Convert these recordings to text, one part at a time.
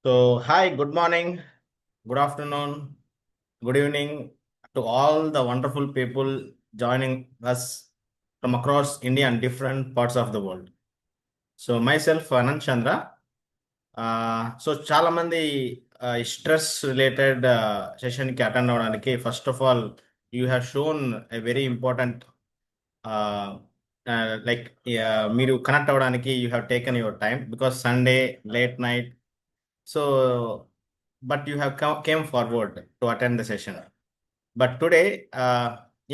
Hi, good morning, good afternoon, good evening to all the wonderful people joining us from across India and different parts of the world. Myself, Anand Chandra. చాలా మంది stress related సెషన్కి attend అవ్వడానికి first of all you have shown a very important like మీరు connect అవ్వడానికి you have taken your time because Sunday late night. So, but you have came forward to attend the session. But today,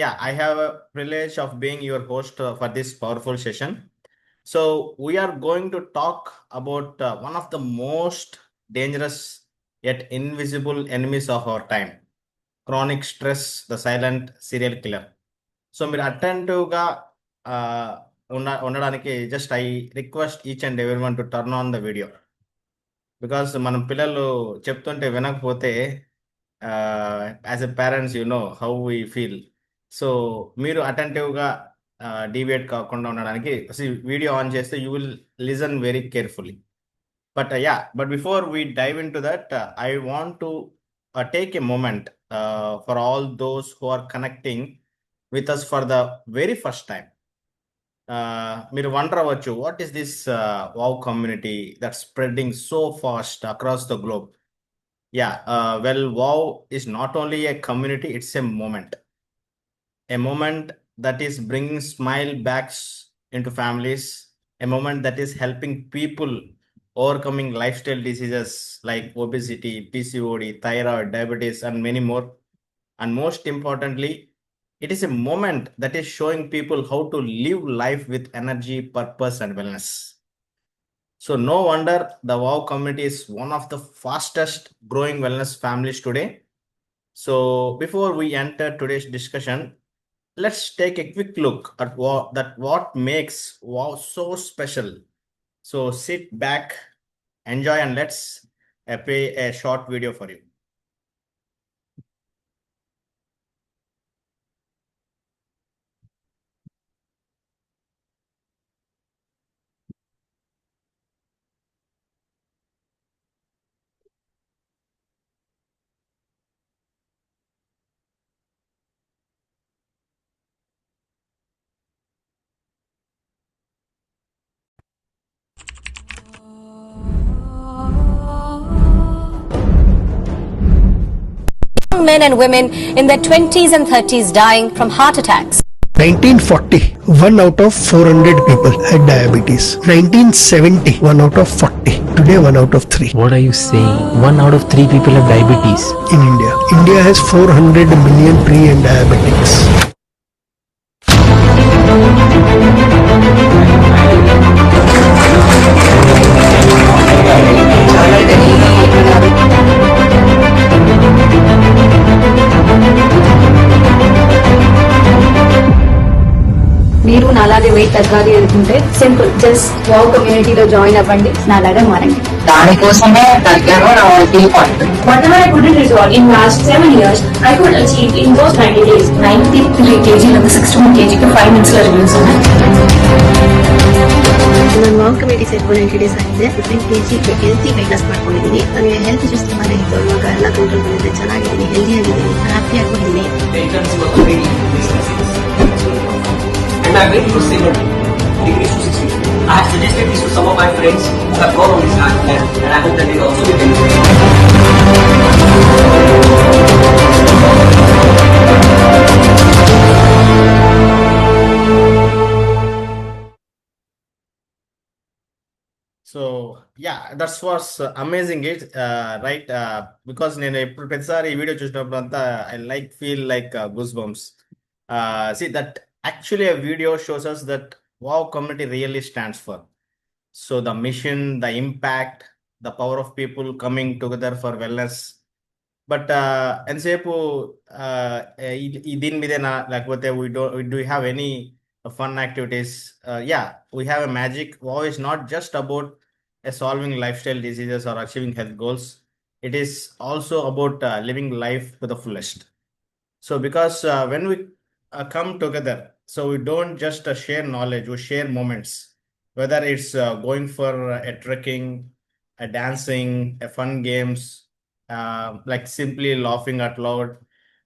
yeah, I have a privilege of being your host for this powerful session. So we are going to talk about one of the most dangerous yet invisible enemies of our time: chronic stress, the silent serial killer. So మీరు అటెంటివ్గా ఉండడానికి just I request each and every one to turn on the video. Because మనం పిల్లలు చెప్తుంటే వినకపోతే as a parents you know how we feel. So మీరు అటెంటివ్గా deviate కాకుండా ఉండడానికి video on చేస్తే you will listen very carefully. But before we dive into that, I want to take a moment for all those who are connecting with us for the very first time. మీరు wonder అవ్వచ్చు, what is this wow community that spreading so fast across the globe. Wow is not only A community, it's a moment that is bringing smile backs into families, a moment that is helping people overcoming lifestyle diseases like obesity, PCOD, thyroid, diabetes, and many more. And most importantly, it is a moment that is showing people how to live life with energy, purpose, and wellness. So no wonder the WOW community is one of the fastest growing wellness families today. So before we enter today's discussion, let's take a quick look at what makes WOW so special. So sit back, enjoy, and let's play a short video for you. Men and women in their 20s and 30s dying from heart attacks. 1940, 1 out of 400 people had diabetes. 1970, 1 out of 40. Today, 1 out of 3. What are you saying? 1 out of 3 people have diabetes. In India. India has 400 million pre- and diabetics. మీరు నాలాగే weight తగ్గాలి అనుకుంటే simple, just wow కమ్యూనిటీలో join అవ్వండి, నాలాగా మారండి. దానికోసమే తగ్గాను నా టీ point. Whatever I couldn't resolve in last 7 years, I could achieve in those 90 days. 93 kg and 61 kg కి 5 minutes లో రివ్యూస్ ఉన్నాయి. ನಾನು ವಾವ್ ಕಮಿಟಿ ಸೇರ್ಕೊಂಡು 90 ಡೇಸ್ ಆಗಿದೆ. 15 kg ಹೆಲ್ತಿ weight loss ಮಾಡ್ಕೊಂಡಿದ್ದೀನಿ. ನನಗೆ ಹೆಲ್ತ್ ಇಶ್ಯೂಸ್ ತುಂಬಾನೇ ಇತ್ತು, ಇವಾಗ ಎಲ್ಲ ಕಂಟ್ರೋಲ್ ಬಂದಿದೆ, ಚೆನ್ನಾಗಿದ್ದೀನಿ, ಹೆಲ್ದಿ ಆಗಿದ್ದೀನಿ, ಹ್ಯಾಪಿ ಆಗಿದ್ದೀನಿ. And I'm ready to say no. Degrees to 60. I have suggested this to some of my friends who have gone on this path, and I hope that they will also be benefited. So that's was amazing it right. Because నేను ఎప్పుడు ప్రతిసారి ఈ video చూసినప్పుడు అంతా I feel like goose bumps. See that actually a video shows us that WOW community really stands for. So the mission, the impact, the power of people coming together for wellness. But ఎంతసేపు దీని మీదేనా, లేకపోతే we do have any fun activities? We have a magic. WOW is not just about solving lifestyle diseases or achieving health goals. It is also about living life to the fullest. So because when we come together, so we don't just share knowledge, we share moments. Whether it's going for a trekking, a dancing, a fun games, like simply laughing out loud.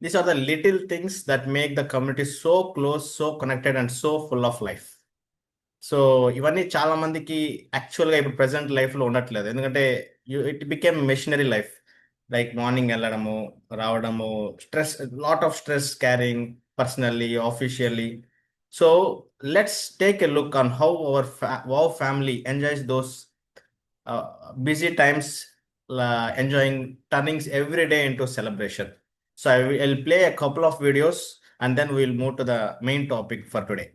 These are the little things that make the community so close, so connected, and so full of life. So ఇవన్నీ చాలా మందికి యాక్చువల్గా ఇప్పుడు present లైఫ్లో ఉండట్లేదు. ఎందుకంటే it became machinery life. Like morning వెళ్ళడము, రావడము, stress, lot of stress carrying personally, officially. So let's take a look on how our family enjoys those busy times, enjoying turnings every day into celebration. So I'll play a couple of videos and then we'll move to the main topic for today.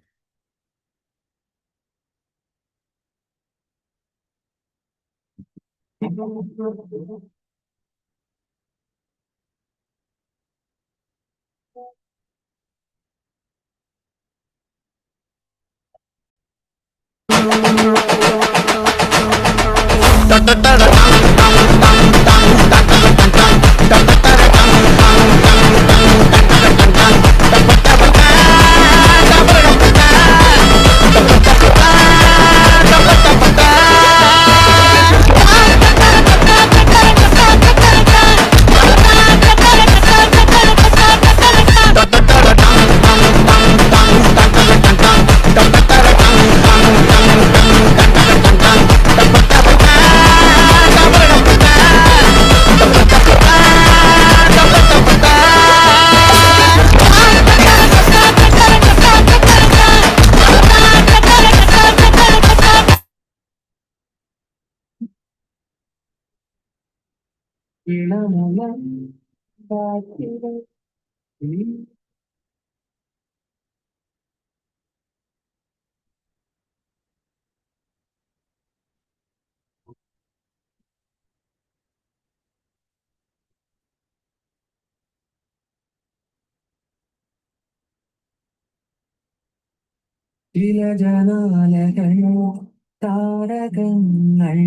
താരകങ്ങൾ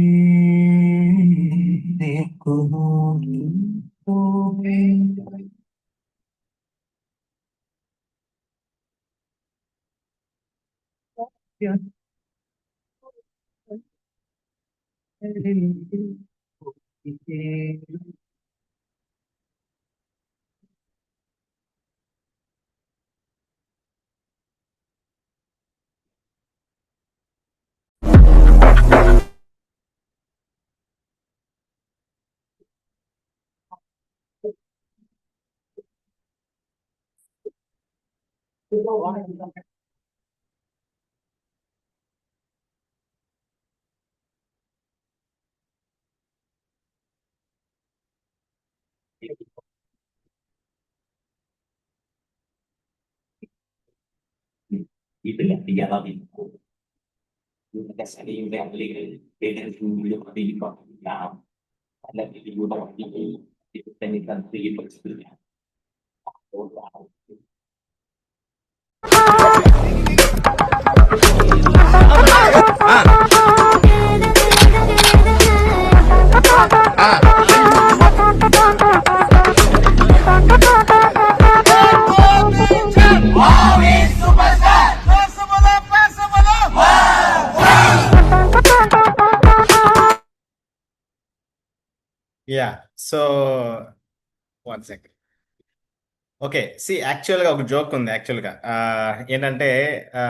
Yeah, so 1 second. Okay, యాక్చువల్గా ఒక joke ఉంది. యాక్చువల్గా ఏంటంటే,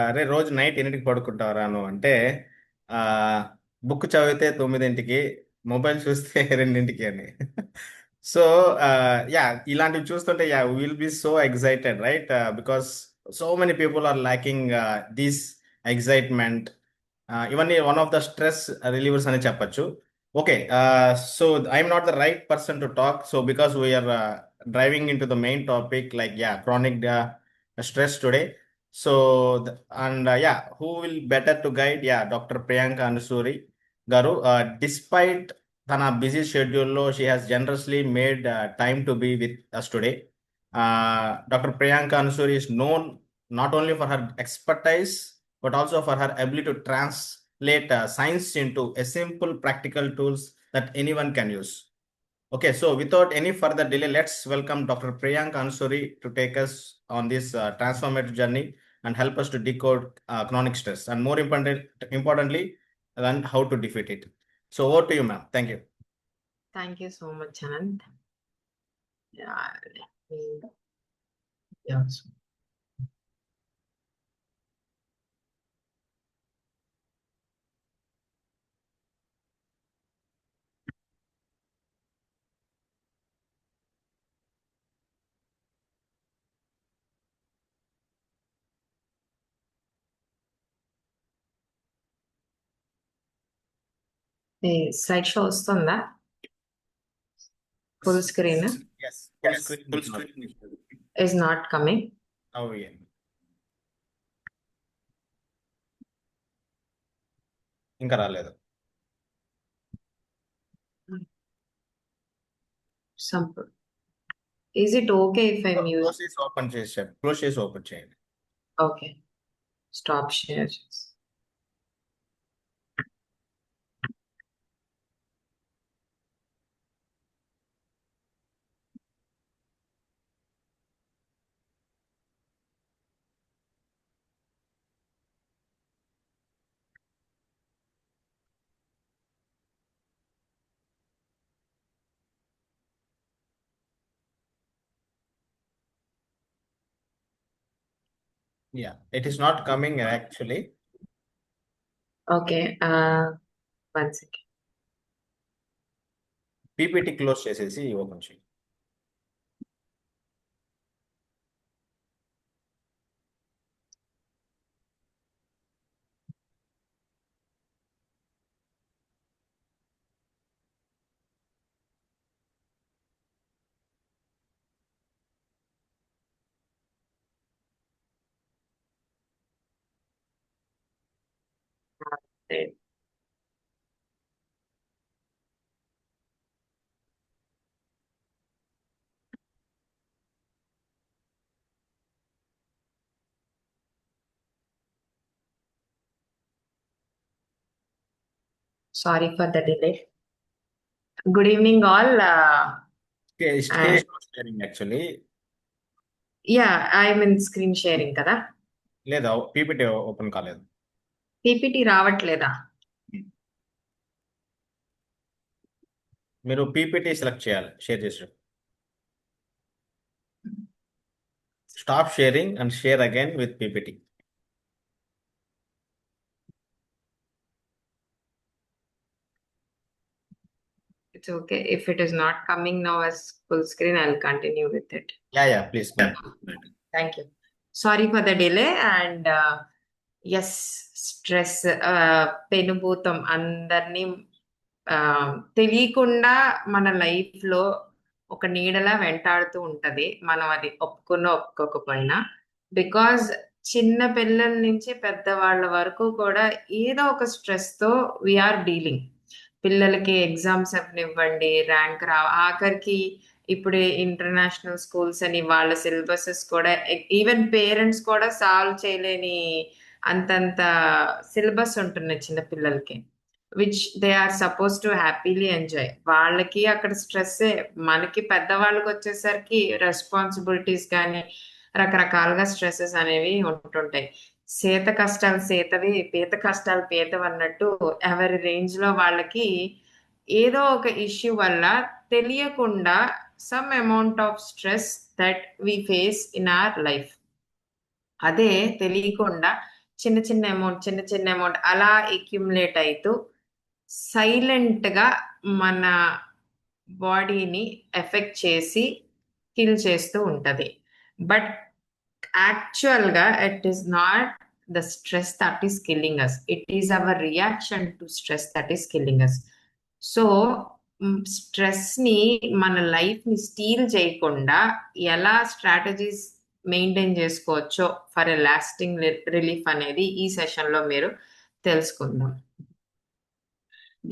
అరే రోజు night 8కి పడుకుంటారా నువ్వు అంటే, book చదివితే 9కి, మొబైల్ చూస్తే 2కి అని. సో ఇలాంటివి చూస్తుంటే will be so excited, right? Because so many people are lacking these excitement. ఇవన్నీ one of the stress relievers అని చెప్పచ్చు. Okay, so I'm not the right person to talk. So because we are driving into the main topic, like chronic stress today. So who will better to guide? Dr. Priyanka Anusuri garu. Despite tana busy schedule lo, she has generously made time to be with us today. Dr. Priyanka Anusuri is known not only for her expertise but also for her ability to translate science into a simple practical tools that anyone can use. Okay, so without any further delay, let's welcome Dr. Priyanka Anusuri to take us on this transformative journey and help us to decode chronic stress and more importantly learn how to defeat it. So over to you, ma'am. Thank you. Thank you so much, Anand. Yeah. Yes. ఈ slide show వస్తుందా? Full screen Yes. Full screen. is not coming. Oh yeah. ఇంకా రాలేదు. Some. Is it okay if I mute? Close చేసి open చేసి close చేసి open చేయండి. Okay. Stop share. Yeah, it is not coming actually. Okay. One second. PPT close చేసేసి open చేయండి. Sorry for the delay. Good evening, all. Stay sharing actually. Yeah, I'm in screen sharing కదా. లేదా PPT open కాలేదు. PPT రావట్లేదా? మీరు PPT select చేయాలి share చేసి. Stop sharing and share again with PPT. It's okay. If it is not coming now as full screen, I'll continue with it. Yeah, please. Thank you. Sorry for the delay and yes, stress పెనుభూతం అందరినీ తెలియకుండా మన life లో ఒక నీడలా వెంటాడుతూ ఉంటది. మనం అది ఒప్పుకోకపోయినా. బికాజ్ చిన్న పిల్లల నుంచి పెద్దవాళ్ళ వరకు కూడా ఏదో ఒక స్ట్రెస్ తో వీఆర్ డీలింగ్. పిల్లలకి ఎగ్జామ్స్ అవనివ్వండి, ర్యాంక్ ఆఖరికి ఇప్పుడు ఇంటర్నేషనల్ స్కూల్స్ అని వాళ్ళ సిలబసెస్ కూడా ఈవెన్ పేరెంట్స్ కూడా సాల్వ్ చేయలేని అంతంత సిలబస్ ఉంటున్నాయి చిన్న పిల్లలకి, which they are suppose to happily enjoy. వాళ్ళకి అక్కడ స్ట్రెస్. మనకి పెద్దవాళ్ళకి వచ్చేసరికి రెస్పాన్సిబిలిటీస్ కానీ రకరకాలుగా స్ట్రెస్సెస్ అనేవి ఉంటుంటాయి. సేత కష్టాలు సేతవి, పీత కష్టాలు పీతవి అన్నట్టు ఎవరి రేంజ్ లో వాళ్ళకి ఏదో ఒక ఇష్యూ వల్ల తెలియకుండా some amount of stress that we face in our life. అదే తెలియకుండా చిన్న చిన్న అమౌంట్ అలా అక్యుములేట్ అవుతూ సైలెంట్ గా మన బాడీని ఎఫెక్ట్ చేసి కిల్ చేస్తూ ఉంటది. బట్ యాక్చువల్ గా it is not the stress that is killing us, it is our reaction to stress that is killing us. So stress ని మన లైఫ్ ని స్టీల్ చేయకుండా ఎలా స్ట్రాటజీస్ మెయింటైన్ చేసుకోవచ్చో ఫర్ ఎ లాస్టింగ్ రిలీఫ్ అనేది ఈ session లో మీరు తెలుసుకుందాం.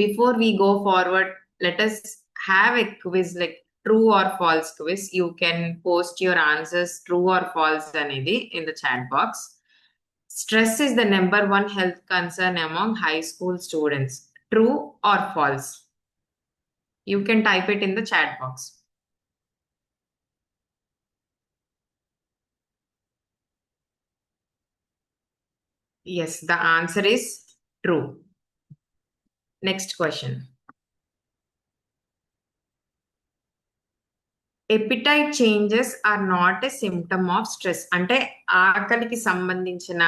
Before we go forward, let us have a quiz, like true or false quiz. You can post your answers true or false anedi in the chat box. Stress is the number one health concern among high school students. True or false? You can type it in the chat box. Yes, the answer is true. Next question. Appetite changes are not a symptom of stress. అంటే ఆకలికి సంబంధించిన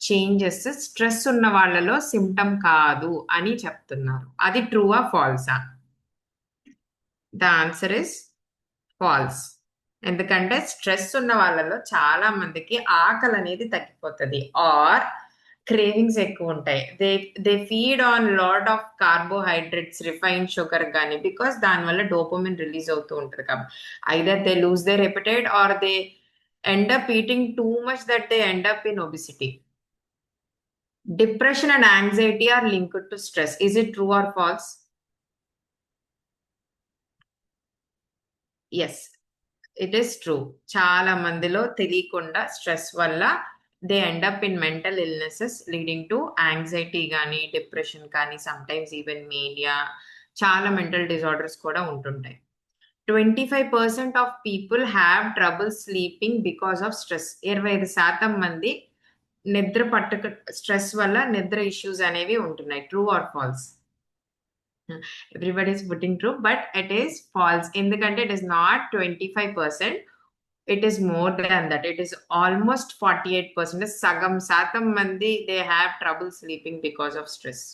changes stress ఉన్న వాళ్ళలో symptom కాదు అని చెప్తున్నారు. అది ట్రూవా ఫాల్సా? The answer is false. ఎందుకంటే స్ట్రెస్ ఉన్న వాళ్ళలో చాలా మందికి ఆకలి అనేది తగ్గిపోతుంది ఆర్ క్రేవింగ్స్ ఎక్కువ ఉంటాయి. They feed on lot of carbohydrates, refine sugar కానీ, బికాస్ దానివల్ల డోపమిన్ రిలీజ్ అవుతూ ఉంటుంది. కాబట్టి either they lose their appetite or they end up eating too much that they end up in obesity. Depression and anxiety are linked to stress. Is it true or false? Yes, it is true. చాలా మందిలో తెలియకుండా stress వల్ల they end up in mental illnesses leading to anxiety కానీ, depression కానీ, sometimes even mania, చాలా mental disorders కూడా ఉంటుంటాయి. 25% of people have trouble sleeping because of stress. 25% మంది నిద్ర పట్టక స్ట్రెస్ వల్ల నిద్ర ఇష్యూస్ అనేవి ఉంటున్నాయి. True or false? Everybody is putting true, but it is false. ఎందుకంటే it is not 25%, it is more than that. It is almost 48%. సగం శాతం మంది they have trouble sleeping because of stress.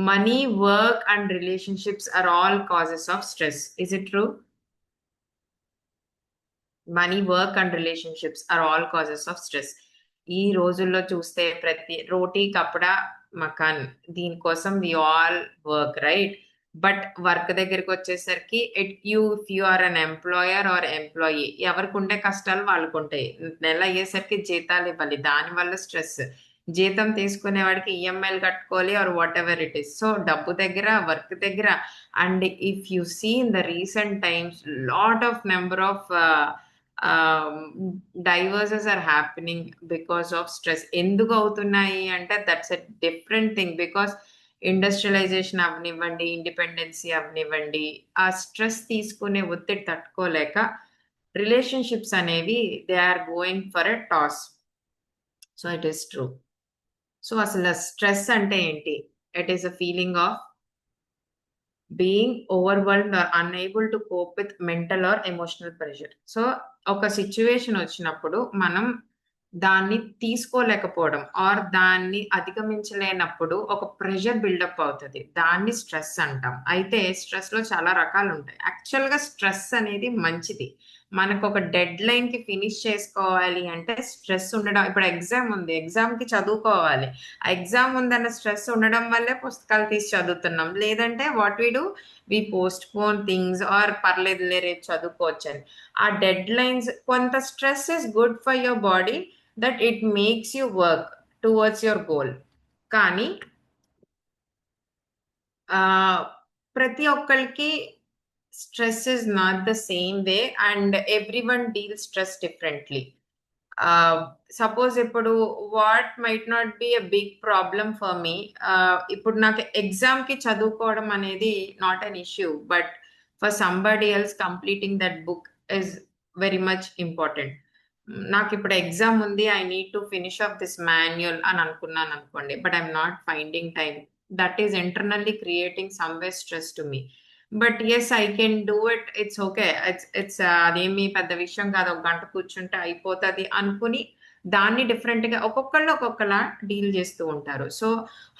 Money, work and relationships are all causes of stress. Is it true? Money, work and relationships are all causes of stress. ఈ రోజుల్లో చూస్తే ప్రతి రోటీ కపడా మకాన్, దీనికోసం we all work, right? But work దగ్గరికి వచ్చేసరికి if you are an employer or employee, ఎవరికి ఉండే కష్టాలు వాళ్ళకు ఉంటాయి. నెల అయ్యేసరికి జీతాలు ఇవ్వాలి, దానివల్ల స్ట్రెస్. జీతం తీసుకునే వాడికి ఈఎంఐలు కట్టుకోవాలి or whatever it is. So డబ్బు దగ్గర, వర్క్ దగ్గర. And if you see in the recent times lot of number of divorces are happening because of stress. ఎందుకు అవుతున్నాయి అంటే that's a different thing. Because industrialization అవనివ్వండి, independency అవనివ్వండి, ఆ stress తీసుకునే ఒత్తిడి తట్టుకోలేక రిలేషన్షిప్స్ అనేవి they are going for a toss. So it is true. So అసలు స్ట్రెస్ అంటే ఏంటి? It is a feeling of being overwhelmed or unable to cope with mental or emotional pressure. So ఒక situation వచ్చినప్పుడు మనం దాన్ని తీసుకోలేకపోవడం are దాన్ని అధిగమించలేనప్పుడు ఒక pressure buildup అవుతుంది. దాన్ని స్ట్రెస్ అంటాం. అయితే స్ట్రెస్ లో చాలా రకాలు ఉంటాయి. యాక్చువల్ గా స్ట్రెస్ అనేది మంచిది. మనకు ఒక డెడ్ లైన్ కి ఫినిష్ చేసుకోవాలి అంటే స్ట్రెస్ ఉండడం. ఇప్పుడు ఎగ్జామ్ ఉంది, ఎగ్జామ్ కి చదువుకోవాలి. ఆ ఎగ్జామ్ ఉందన్న స్ట్రెస్ ఉండడం వల్లే పుస్తకాలు తీసి చదువుతున్నాం. లేదంటే what we do, we postpone things or పర్లేదులే రేపు చదువుకోవచ్చని. ఆ డెడ్ లైన్స్, కొంత stress is good for your body that it makes you work towards your goal. కానీ ప్రతి ఒక్కరికి stress is not the same way and everyone deals stress differently. Suppose ఇప్పుడు what might not be a big problem for me, ఇప్పుడు నాకు exam కి చదువుకోవడం అనేది not an issue, but for somebody else completing that book is very much important. నాకు ఇప్పుడు exam ఉంది, I need to finish off this manual అని అనుకున్నాను అనుకోండి, but I'm not finding time. That is internally creating somewhere stress to me. But yes, I can do it, it's okay, it's అదేమి పెద్ద విషయం కాదు, ఒక గంట కూర్చుంటే అయిపోతుంది అనుకుని దాన్ని డిఫరెంట్ గా ఒక్కొక్కళ్ళు ఒక్కొక్కలా డీల్ చేస్తూ ఉంటారు. So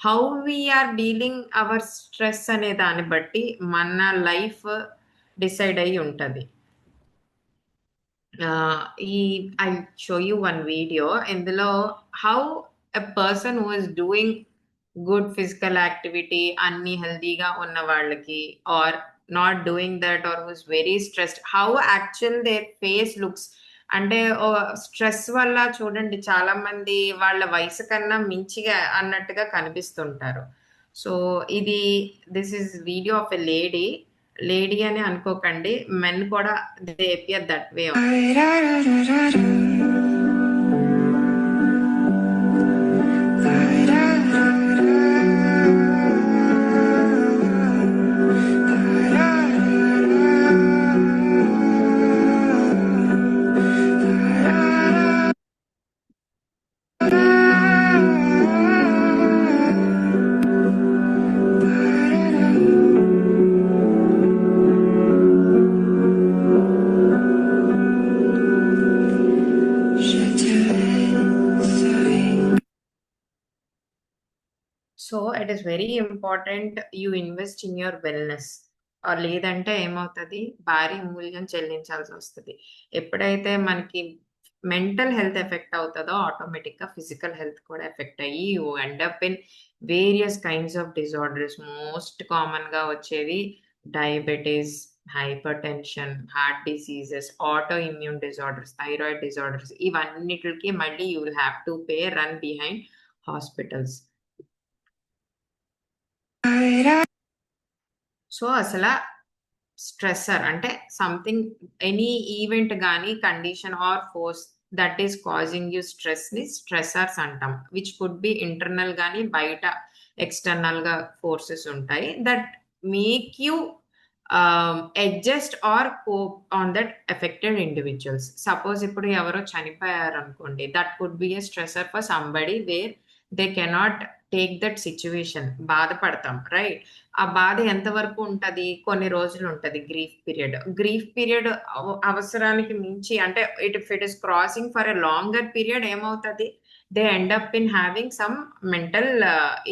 how we're dealing our stress అనే దాన్ని బట్టి మన లైఫ్ డిసైడ్ అయి ఉంటుంది. I'll show you one video. ఇందులో how a person who is doing good physical activity, అన్ని హెల్దీగా ఉన్న వాళ్ళకి, or not doing that, or who's very stressed, how actual their face looks. అంటే స్ట్రెస్ వల్ల చూడండి చాలా మంది వాళ్ళ వయసు కన్నా మించిగా అన్నట్టుగా కనిపిస్తుంటారు. So this is video of a lady అని అనుకోకండి, మెన్ కూడా they appear that way. So it is very important you invest in your wellness. లేదంటే ఏమవుతుంది, భారీ మూల్యం చెల్లించాల్సి వస్తుంది. ఎప్పుడైతే మనకి మెంటల్ హెల్త్ ఎఫెక్ట్ అవుతుందో ఆటోమేటిక్గా ఫిజికల్ హెల్త్ కూడా ఎఫెక్ట్ అయ్యి you end up in various kinds of disorders. Most కామన్గా వచ్చేవి diabetes, hypertension, heart diseases, autoimmune disorders, thyroid disorders. ఇవన్నిటికి మళ్ళీ you will have to pay run behind hospitals. So అసలు stressor అంటే something, any event కానీ condition or force that is causing you stress ని stressors అంటాం. Which could be internal కానీ బయట external గా ఫోర్సెస్ ఉంటాయి that make you adjust or cope on that affected individuals. Suppose ఇప్పుడు ఎవరో చనిపోయారు అనుకోండి, that could be a stressor for somebody where they cannot take that situation. బాధపడతాం, రైట్? ఆ బాధ ఎంతవరకు ఉంటది? కొన్ని రోజులు ఉంటది గ్రీఫ్ పీరియడ్ అవసరానికి మించి, అంటే if it is crossing for a longer period ఏమవుతుంది, they end up in having some mental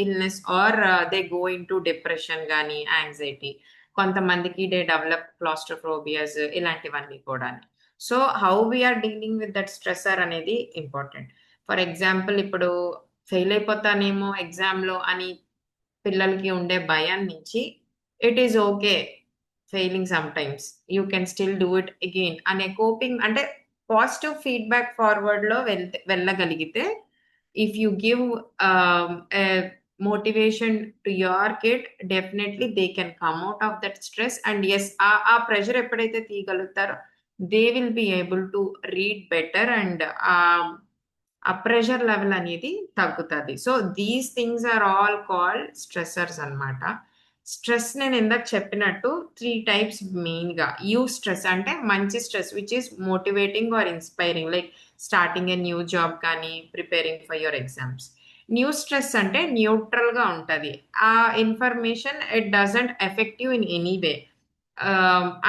illness or they go in to depression కానీ యాంగ్జైటీ. కొంతమందికి దే డెవలప్ క్లాస్ట్రోఫోబియాస్, ఇలాంటివన్నీ కూడా. So how we're dealing with that stressor అనేది important. For example ఇప్పుడు fail అయిపోతానేమో ఎగ్జామ్లో అని పిల్లలకి ఉండే భయం నుంచి it is okay failing sometimes, you can still do it again అనే కోపింగ్, అంటే పాజిటివ్ ఫీడ్బ్యాక్ ఫార్వర్డ్లో వెళ్ళగలిగితే, if you give motivation to your kid, definitely they can come out of that stress. And yes, ఆ pressure ఎప్పుడైతే తీయగలుగుతారో they will be able to read better and ఆ pressure level అనేది తగ్గుతుంది. So these things are all called stressors అన్నమాట. స్ట్రెస్ నేను ఇందాక చెప్పినట్టు 3 టైప్స్ మెయిన్ గా. యూ స్ట్రెస్ అంటే మంచి stress which is motivating or inspiring, like starting a new job కానీ ప్రిపేరింగ్ ఫర్ యువర్ ఎగ్జామ్స్. న్యూ స్ట్రెస్ అంటే న్యూట్రల్ గా ఉంటది, ఆ information it doesn't affect you in any way.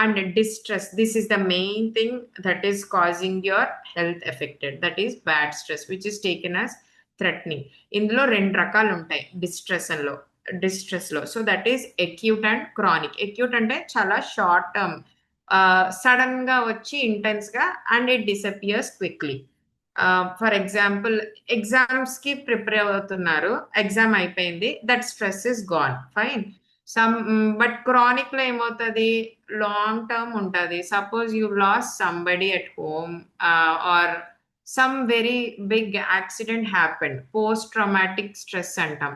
And distress, this is the main thing that is causing your health affected, that is bad stress which is taken as threatening. ఇందులో 2 రకాలు ఉంటాయి distress లో. So that is acute and chronic. Acute అంటే చాలా short term, sudden గా వచ్చి intense గా and it disappears quickly. For example exams కి ప్రిపేర్ అవుతున్నారు, ఎగ్జామ్ అయిపోయింది, that stress is gone, fine. But chronic లో ఏమవుతుంది, లాంగ్ టర్మ్ ఉంటుంది. Suppose you lose somebody at home or some very big accident happened, post traumatic stress అంటాం.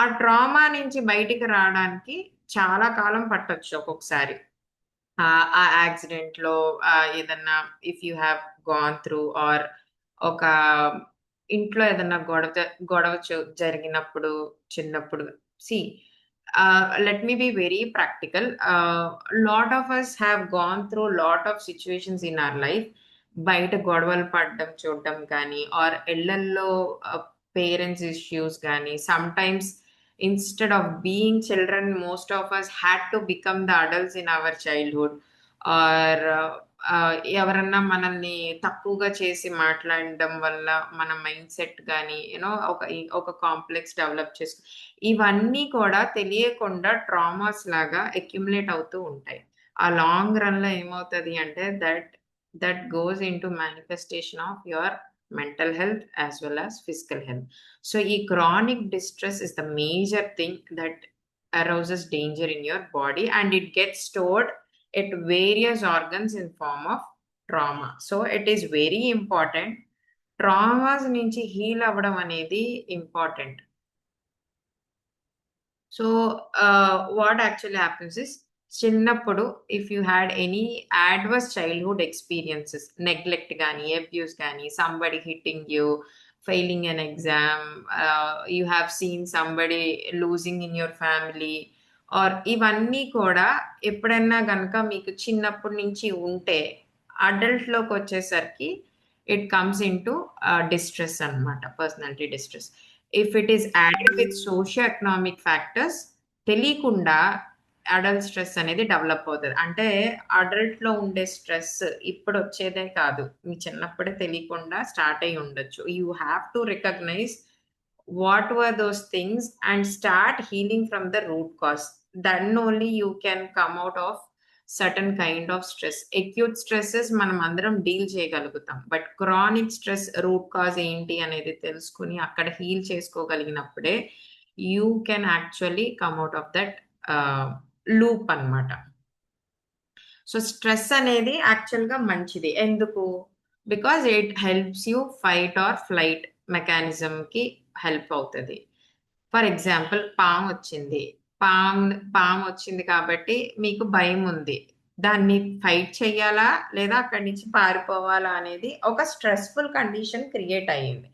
ఆ trauma నుంచి బయటికి రావడానికి చాలా కాలం పట్టొచ్చు ఒక్కొక్కసారి. ఆ యాక్సిడెంట్ లో ఏదన్నా if you have gone through or ఒక ఇంట్లో ఏదన్నా గొడవ జరిగినప్పుడు చిన్నప్పుడు. See let me be very practical. Lot of us have gone through lot of situations in our life. బయట గొడవలు పడడం చూడడం కానీ ఆర్ ఇళ్లల్లో పేరెంట్స్ ఇష్యూస్ కానీ. Sometimes instead of being children most of us had to become the adults in our childhood. Or ఎవరన్నా మనల్ని తక్కువగా చేసి మాట్లాడడం వల్ల మన మైండ్ సెట్ కానీ యూనో ఒక కాంప్లెక్స్ డెవలప్ చేసుకో, ఇవన్నీ కూడా తెలియకుండా ట్రామాస్ లాగా అక్యుములేట్ అవుతూ ఉంటాయి. ఆ లాంగ్ రన్ లో ఏమవుతుంది అంటే that goes in to manifestation of your mental health as well as physical health. So chronic distress is the major thing that arouses danger in your body, and it gets stored at various organs in form of trauma. So it is very important. Traumas నుంచి heal అవ్వడం అనేది important. So what actually happens is, చిన్నప్పుడు if you had any adverse childhood experiences, neglect కానీ abuse కానీ, somebody hitting you, failing an exam, you have seen somebody losing in your family, or ఇవన్నీ కూడా ఎప్పుడైనా కనుక మీకు చిన్నప్పటి నుంచి ఉంటే అడల్ట్లోకి వచ్చేసరికి it comes in to distress అనమాట, personality distress. If it is added with socio economic factors, తెలియకుండా అడల్ట్ స్ట్రెస్ అనేది డెవలప్ అవుతుంది. అంటే అడల్ట్ లో ఉండే స్ట్రెస్ ఇప్పుడు వచ్చేదే కాదు, మీ చిన్నప్పుడే తెలియకుండా స్టార్ట్ అయి ఉండొచ్చు. You have to recognise what were those things and start healing from the root cause. Then only you can come out of certain kind of stress. Acute stresses మనం అందరం డీల్ చేయగలుగుతాం, but chronic stress root cause ఏంటి అనేది తెలుసుకుని అక్కడ heal చేసుకోగలిగినప్పుడే you can actually come out of that loop అన్నమాట. So stress అనేది యాక్చువల్గా మంచిది. ఎందుకు? Because it helps you fight or flight మెకానిజంకి హెల్ప్ అవుతుంది. ఫర్ ఎగ్జాంపుల్ పాము వచ్చింది, పాము వచ్చింది కాబట్టి మీకు భయం ఉంది. దాన్ని ఫైట్ చెయ్యాలా లేదా అక్కడి నుంచి పారిపోవాలా అనేది ఒక స్ట్రెస్ఫుల్ కండిషన్ క్రియేట్ అయ్యింది.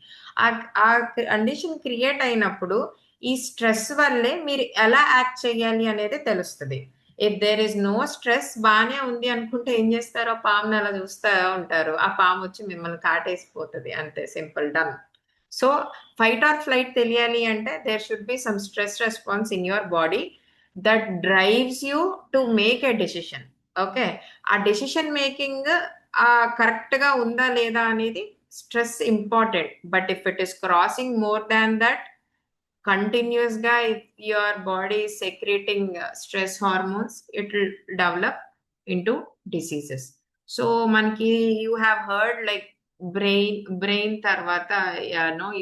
ఆ కండిషన్ క్రియేట్ అయినప్పుడు ఈ స్ట్రెస్ వల్లే మీరు ఎలా యాక్ట్ చేయాలి అనేది తెలుస్తుంది. If there is no stress, బాగానే ఉంది అనుకుంటే ఏం చేస్తారో పాముని అలా చూస్తూ ఉంటారు, ఆ పాము వచ్చి మిమ్మల్ని కాటేసిపోతుంది, అంతే, simple, done. So fight or flight తెలియాలి అంటే there should be some stress response in your body that drives you to make a decision. Okay, ఆ డెసిషన్ మేకింగ్ కరెక్ట్గా ఉందా లేదా అనేది stress important. But if it is crossing more than that, continuously if your body is secreting stress hormones, it will develop into diseases. So manki you have heard like brain tarvata,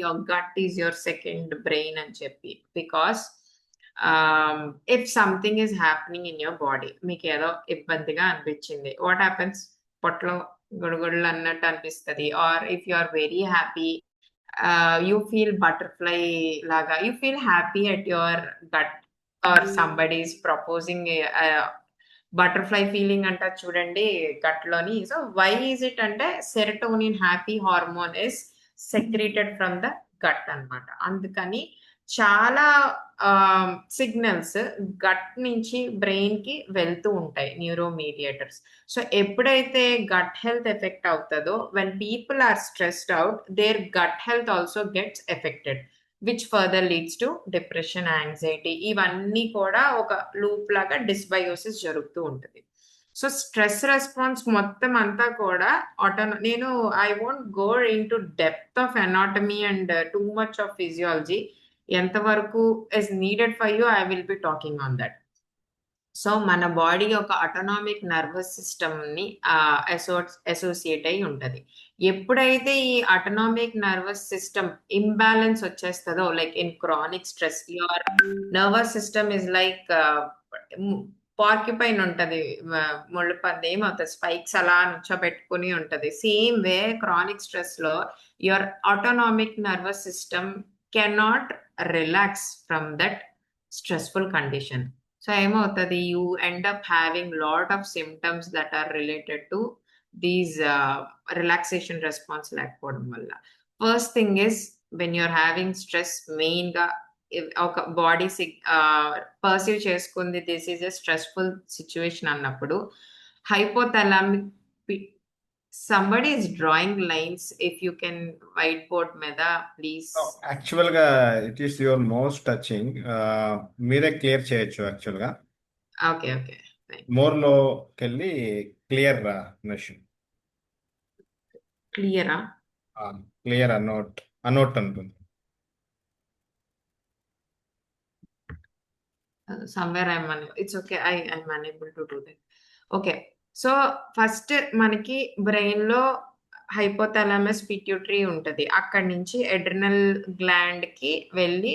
your gut is your second brain అని చెప్పి, because if something is happening in your body, మీకు ఏదో ఇబ్బందిగా అనిపించింది, what happens? పొట్టలో గుడుగుడులు అన్నట్టు అనిపిస్తుంది. Or if you are very happy, you feel butterfly laga, you feel happy at your gut, or somebody is proposing a butterfly feeling anta chudandi gut loni. So why is it ante serotonin, happy hormone, is secreted from the gut anamata. Andukani చాలా signals gut నుంచి brain కి వెళ్తూ ఉంటాయి, neuro mediators. So ఎప్పుడైతే gut health effect అవుతుందో, when people are stressed out, their gut health also gets affected, which further leads to depression, anxiety. ఇవన్నీ కూడా ఒక లూప్ లాగా డిస్బయోసిస్ జరుగుతూ ఉంటుంది. సో స్ట్రెస్ రెస్పాన్స్ మొత్తం అంతా కూడా నేను I won't go in to depth of anatomy and too much of physiology. ఎంతవరకు is needed for you, I will be talking on that. So మన బాడీ ఒక ఆటోనామిక్ నర్వస్ సిస్టమ్ని అసోసియేట్ అయి ఉంటుంది. ఎప్పుడైతే ఈ ఆటోనామిక్ నర్వస్ సిస్టమ్ ఇంబ్యాలెన్స్ వచ్చేస్తుందో, like in chronic stress, your nervous system is like porcupine ఉంటుంది, ముళ్ళు పంది ఏమవుతుంది, స్పైక్స్ అలా నుంచోబెట్టుకుని ఉంటుంది. సేమ్ వే క్రానిక్ స్ట్రెస్లో your autonomic nervous system cannot relax from that stressful condition. So ఏమవుతుంది, you end up having lot of symptoms that are related to these relaxation response లేకపోవడం వల్ల. First thing is, when you're having stress, మెయిన్గా ఒక body perceive చేసుకుంది this is a stressful situation అన్నప్పుడు, hypothalamic, somebody is drawing lines, if you can whiteboard meda please. Actual గా it is your most touching, మీరే clear చేయొచ్చు. Actual గా okay okay, more లోకి వెళ్ళి క్లియర్ మెషిన్, క్లియరా, clear అనోట్ ఉంటుంది. somewhere it's okay, I'm unable to do that. Okay, so first మనకి బ్రెయిన్ లో హైపోథాలమస్ పిట్యూటరీ ఉంటుంది, అక్కడి నుంచి అడ్రినల్ గ్లాండ్ కి వెళ్ళి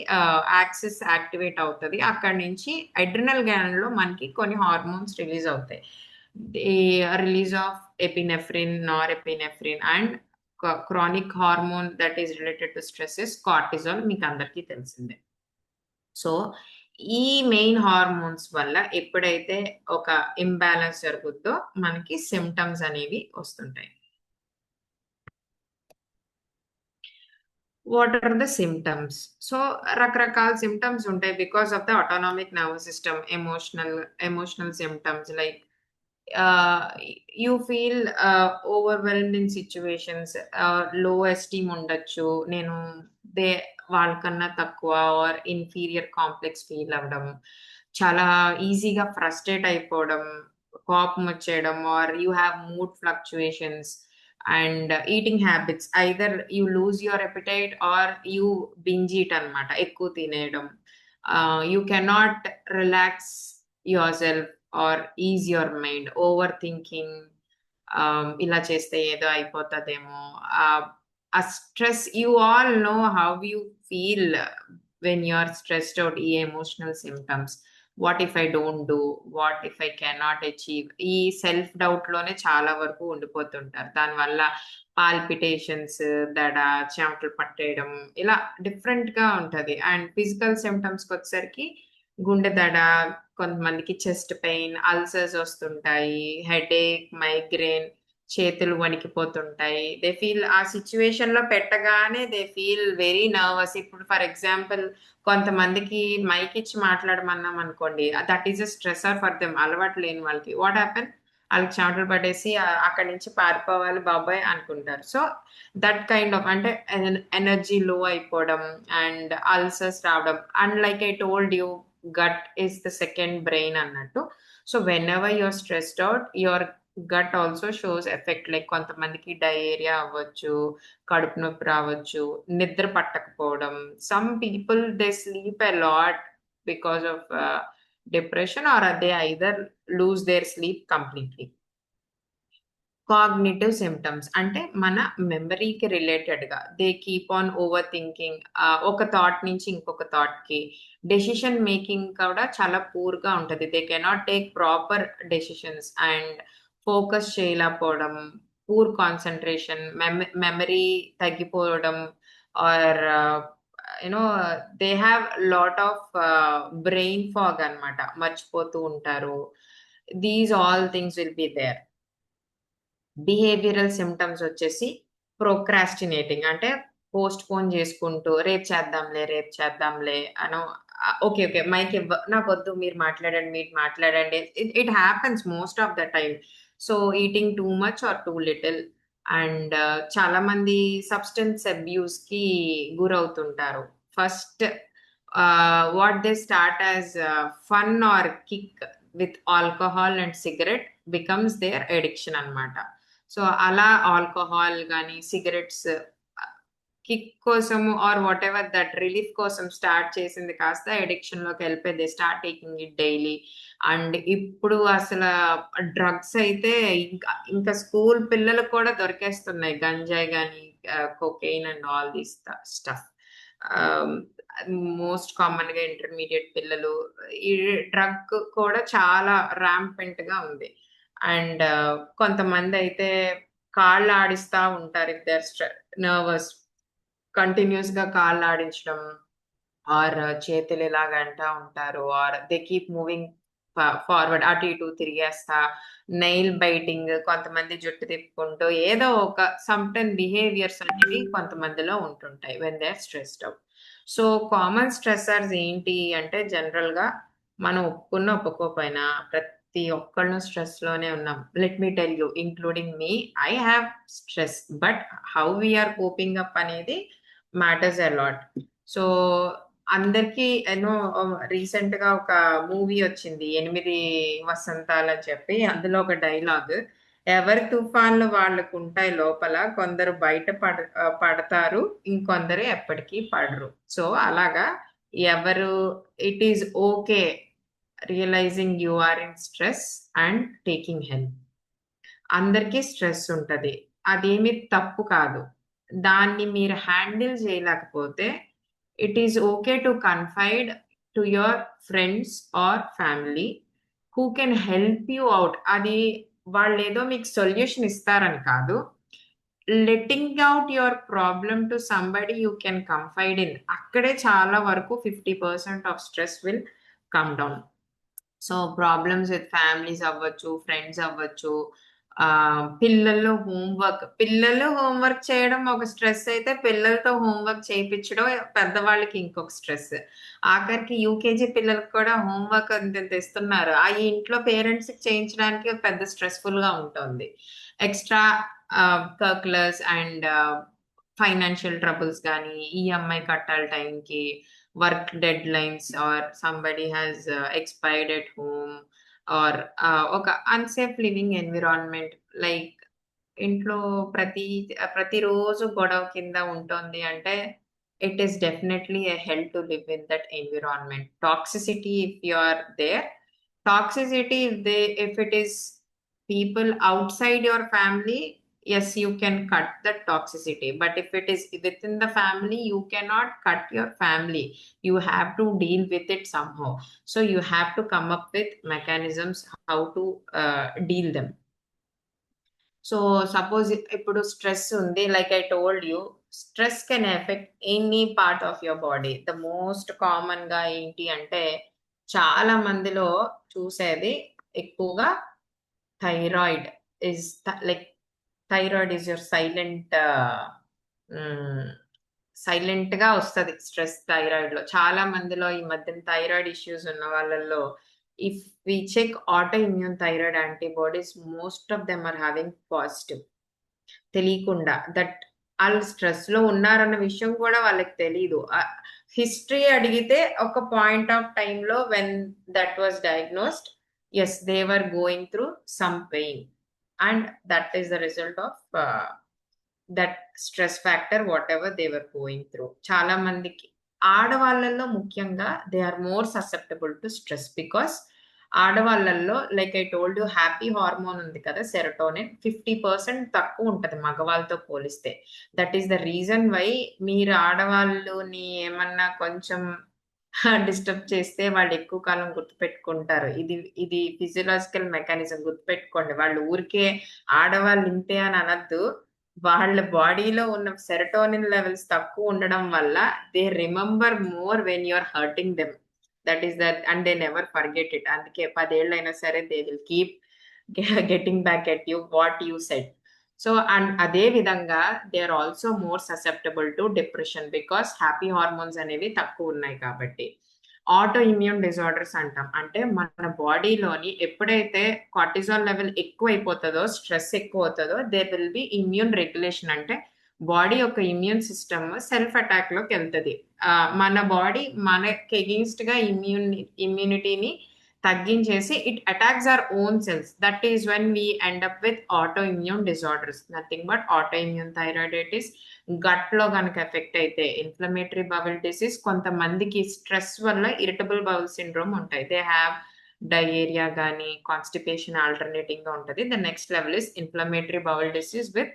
యాక్సిస్ యాక్టివేట్ అవుతుంది. అక్కడి నుంచి అడ్రినల్ గ్లాండ్ లో మనకి కొన్ని హార్మోన్స్ రిలీజ్ అవుతాయి. The release of epinephrine, Nar epinephrine, and chronic hormone that is related to stress is cortisol, మీకు అందరికీ తెలిసిందే. సో ఈ మెయిన్ హార్మోన్స్ వల్ల ఎప్పుడైతే ఒక ఇంబ్యాలెన్స్ జరుగుతుందో మనకి సిమ్టమ్స్ అనేవి వస్తుంటాయి. What are the symptoms? So రకరకాల సిమ్టమ్స్ ఉంటాయి because of the autonomic nervous system. Emotional symptoms like you feel overwhelmed in situations, low esteem ఉండొచ్చు, నేను వాళ్ళకన్నా తక్కువ ఆర్ ఇన్ఫీరియర్ కాంప్లెక్స్ ఫీల్ అవ్వడం, చాలా ఈజీగా ఫ్రస్ట్రేట్ అయిపోవడం, కోపం వచ్చేయడం, or you have mood fluctuations, and eating habits, either you lose your appetite or you binge eat అనమాట, ఎక్కువ తినేయడం. You cannot relax yourself or ease your mind, overthinking, ఇలా చేస్తే ఏదో అయిపోతుందేమో. ఆ stress, you all know how you feel when you are stressed out. ఈ emotional symptoms, what if I don't do, what if I cannot achieve, ఈ self doubt లోనే చాలా వరకు ఉండిపోతుంటారు. దానివల్ల పాల్పిటేషన్స్, దడ, చెమటలు పట్టేయడం, ఇలా డిఫరెంట్ గా ఉంటది. అండ్ ఫిజికల్ సిమ్టమ్స్కి వచ్చేసరికి గుండె దడ, కొంతమందికి చెస్ట్ పెయిన్, అల్సర్స్ వస్తుంటాయి, హెడేక్, మైగ్రేన్, చేతులు వణికిపోతుంటాయి. దే ఫీల్, ఆ సిచ్యువేషన్ లో పెట్టగానే దే ఫీల్ వెరీ నర్వస్. ఇప్పుడు ఫర్ ఎగ్జాంపుల్ కొంతమందికి మైక్ ఇచ్చి మాట్లాడమన్నాం అనుకోండి, that is a stressor for them. అలవాటు లేని వాళ్ళకి వాట్ హ్యాపెన్, వాళ్ళకి చెమటలు పట్టేసి అక్కడి నుంచి పారిపోవాలి బాబాయ్ అనుకుంటారు. సో దట్ కైండ్ ఆఫ్, అంటే ఎనర్జీ లో అయిపోవడం అండ్ అల్సర్స్ రావడం. And like I told you, gut is the second brain అన్నట్టు. So whenever you're stressed out, your gut also shows effect. Like కొంతమందికి డయేరియా అవ్వచ్చు, కడుపు నొప్పి రావచ్చు, నిద్ర పట్టకపోవడం. Some people they sleep a lot because of depression, or they either lose their sleep completely. Cognitive symptoms అంటే మన మెమరీకి రిలేటెడ్ గా they keep on over thinking, ఒక థాట్ నుంచి ఇంకొక థాట్ కి. డెసిషన్ మేకింగ్ కూడా చాలా పూర్ గా ఉంటది. They cannot take proper decisions and focus చేయలేకపోవడం, పూర్ కాన్సన్ట్రేషన్, మెమరీ తగ్గిపోవడం, or you know they have lot of brain fog అన్నమాట, మర్చిపోతూ ఉంటారు. These all things will be there. Behavioural symptoms వచ్చేసి ప్రోక్రాస్టినేటింగ్, అంటే పోస్ట్ పోన్ చేసుకుంటూ రేపు చేద్దాంలే, రేపు చేద్దాంలే అనో, ఓకే ఓకే మైక్ నాకు వద్దు, మీరు మాట్లాడండి, మీరు మాట్లాడండి. It happens most of the time. So eating too much or too little. And చాలా మంది సబ్స్టెన్స్ అబ్యూస్ కి గురవుతుంటారు. First what they start as fun or kick with alcohol and cigarette becomes their addiction అన్నమాట. So అలా alcohol కానీ cigarettes kick కోసం or whatever that relief కోసం start చేసింది కాస్త ఎడిక్షన్ లోకి వెళ్ళిపోయి they start taking it daily. And ఇప్పుడు అసలు డ్రగ్స్ అయితే ఇంకా స్కూల్ పిల్లలకు కూడా దొరికేస్తున్నాయి, గంజాయి కానీ, cocaine and all these stuff. Most common గా ఇంటర్మీడియట్ పిల్లలు, ఈ డ్రగ్ కూడా చాలా ర్యాంపెంట్ గా ఉంది. అండ్ కొంతమంది అయితే కాళ్ళు ఆడిస్తా ఉంటారు, if they are nervous, continuous గా కాళ్ళు ఆడించడం, ఆర్ చేతులు ఇలాగ అంటా ఉంటారు, or they keep moving forward, అటు ఇటు తిరిగేస్తా, నెయిల్ బైటింగ్, కొంతమంది జుట్టు తిప్పుకుంటూ, ఏదో ఒక సమ్టన్ బిహేవియర్స్ అనేవి కొంతమందిలో ఉంటుంటాయి when they are stressed out. So common stressors ఏంటి అంటే, జనరల్ గా మనం ఒప్పుకోకపోయినా ప్రతి ఒక్కళ్ళు స్ట్రెస్ లోనే ఉన్నాం. Let me tell you, including me, I have stress, but how we're coping up అనేది మ్యాటర్స్ అ లాట్. సో అందరికి ఏమో, రీసెంట్ గా ఒక మూవీ వచ్చింది 8 వసంతాలు అని చెప్పి, అందులో ఒక డైలాగ్, ఎవరి తుఫాన్లు వాళ్ళకు ఉంటాయి లోపల, కొందరు బయట పడతారు, ఇంకొందరు ఎప్పటికీ పడరు. సో అలాగా ఎవరు, it is okay realising you are in stress and taking help. అందరికీ స్ట్రెస్ ఉంటది, అదేమి తప్పు కాదు. దాన్ని మీరు హ్యాండిల్ చేయలేకపోతే it is okay to confide to your friends or family who can help you out. అది వాళ్ళు ఏదో మీకు సొల్యూషన్ ఇస్తారని కాదు, letting out your problem to somebody you can confide in, అక్కడే చాలా వరకు 50% of stress will come down. So problems with families అవ్వచ్చు, ఫ్రెండ్స్ అవ్వచ్చు, పిల్లలు హోంవర్క్ చేయడం ఒక స్ట్రెస్ అయితే, పిల్లలతో హోంవర్క్ చేయించడం పెద్దవాళ్ళకి ఇంకొక స్ట్రెస్. ఆఖరికి యూకేజీ పిల్లలకు కూడా హోంవర్క్ అంత తెస్తున్నారు, ఆ ఇంట్లో పేరెంట్స్ చేయించడానికి పెద్ద స్ట్రెస్ఫుల్ గా ఉంటుంది. Extra curriculars and financial troubles కానీ, ఈఎంఐ కట్టాలి టైంకి, work deadlines, or somebody has expired at home, or ఒక అన్సేఫ్ లివింగ్ ఎన్విరాన్మెంట్, లైక్ ఇంట్లో ప్రతిరోజు గొడవ కింద ఉంటుంది అంటే it is definitely a hell to live in that environment. Toxicity, if you are there, toxicity, if it is people outside your family, yes, you can cut the toxicity. But if it is within the family, you cannot cut your family. You have to deal with it somehow. So you have to come up with mechanisms how to deal them. So suppose ఇప్పుడు stress ఉంది, like I told you, stress can affect any part of your body. The most common గా ఏంటి అంటే చాలా మందిలో చూసేది ఎక్కువగా thyroid is like thyroid is your silent గా వస్తుంది స్ట్రెస్ థైరాయిడ్ లో. చాలా మందిలో ఈ మధ్య థైరాయిడ్ ఇష్యూస్ ఉన్న వాళ్ళల్లో if we check autoimmune thyroid antibodies, most of them are having positive. తెలియకుండా దట్ వాళ్ళు స్ట్రెస్ లో ఉన్నారన్న విషయం కూడా వాళ్ళకి తెలీదు. హిస్టరీ అడిగితే ఒక పాయింట్ ఆఫ్ టైమ్ లో when that was diagnosed, as they were going through some pain and that is the result of that stress factor whatever they were going through. చాలా మందికి ఆడవాళ్ళల్లో ముఖ్యంగా they are more susceptible to stress because ఆడవాళ్ళల్లో like I told you happy hormone ఉంది కదా serotonin, 50% తక్కువ ఉంటుంది మగవాళ్ళతో పోలిస్తే. That is the reason why మీరు ఆడవాళ్ళని ఏమన్నా కొంచెం డిస్టర్బ్ చేస్తే వాళ్ళు ఎక్కువ కాలం గుర్తుపెట్టుకుంటారు. ఇది ఫిజియలాజికల్ మెకానిజం, గుర్తుపెట్టుకోండి. వాళ్ళు ఊరికే ఆడవాళ్ళు ఇంతే అని అనద్దు. వాళ్ళ బాడీలో ఉన్న సెరటోనిన్ లెవెల్స్ తక్కువ ఉండడం వల్ల they remember more when you are hurting them. That is that and they never forget it. అందుకే 10 ఏళ్ళైనా సరే they will keep getting back at you what you said. So and అదే విధంగా they are also more susceptible to depression because happy hormones అనేవి తక్కువ ఉన్నాయి కాబట్టి. Auto immune disorders అంటాం, అంటే మన బాడీలోని ఎప్పుడైతే కార్టిజాల్ లెవెల్ ఎక్కువ అయిపోతుందో, స్ట్రెస్ ఎక్కువ అవుతుందో, there will be immune regulation. అంటే బాడీ యొక్క ఇమ్యూన్ సిస్టమ్ సెల్ఫ్ అటాక్ లోకి వెళ్తుంది. మన బాడీ మనకి ఎగెయిన్స్ట్ గా ఇమ్యూనిటీని తగ్గించేసి it attacks our own cells. That is when we end up with autoimmune disorders. Nothing but autoimmune thyroiditis. Gut లో కనుక ఎఫెక్ట్ అయితే ఇన్ఫ్లమేటరీ బౌల్ డిసీజ్. కొంతమందికి స్ట్రెస్ వల్ల ఇరిటబుల్ బౌల్ సిండ్రోమ్ ఉంటాయి. దే హ్యావ్ డయేరియా కానీ constipation alternating గా ఉంటుంది. The next level is inflammatory bowel disease with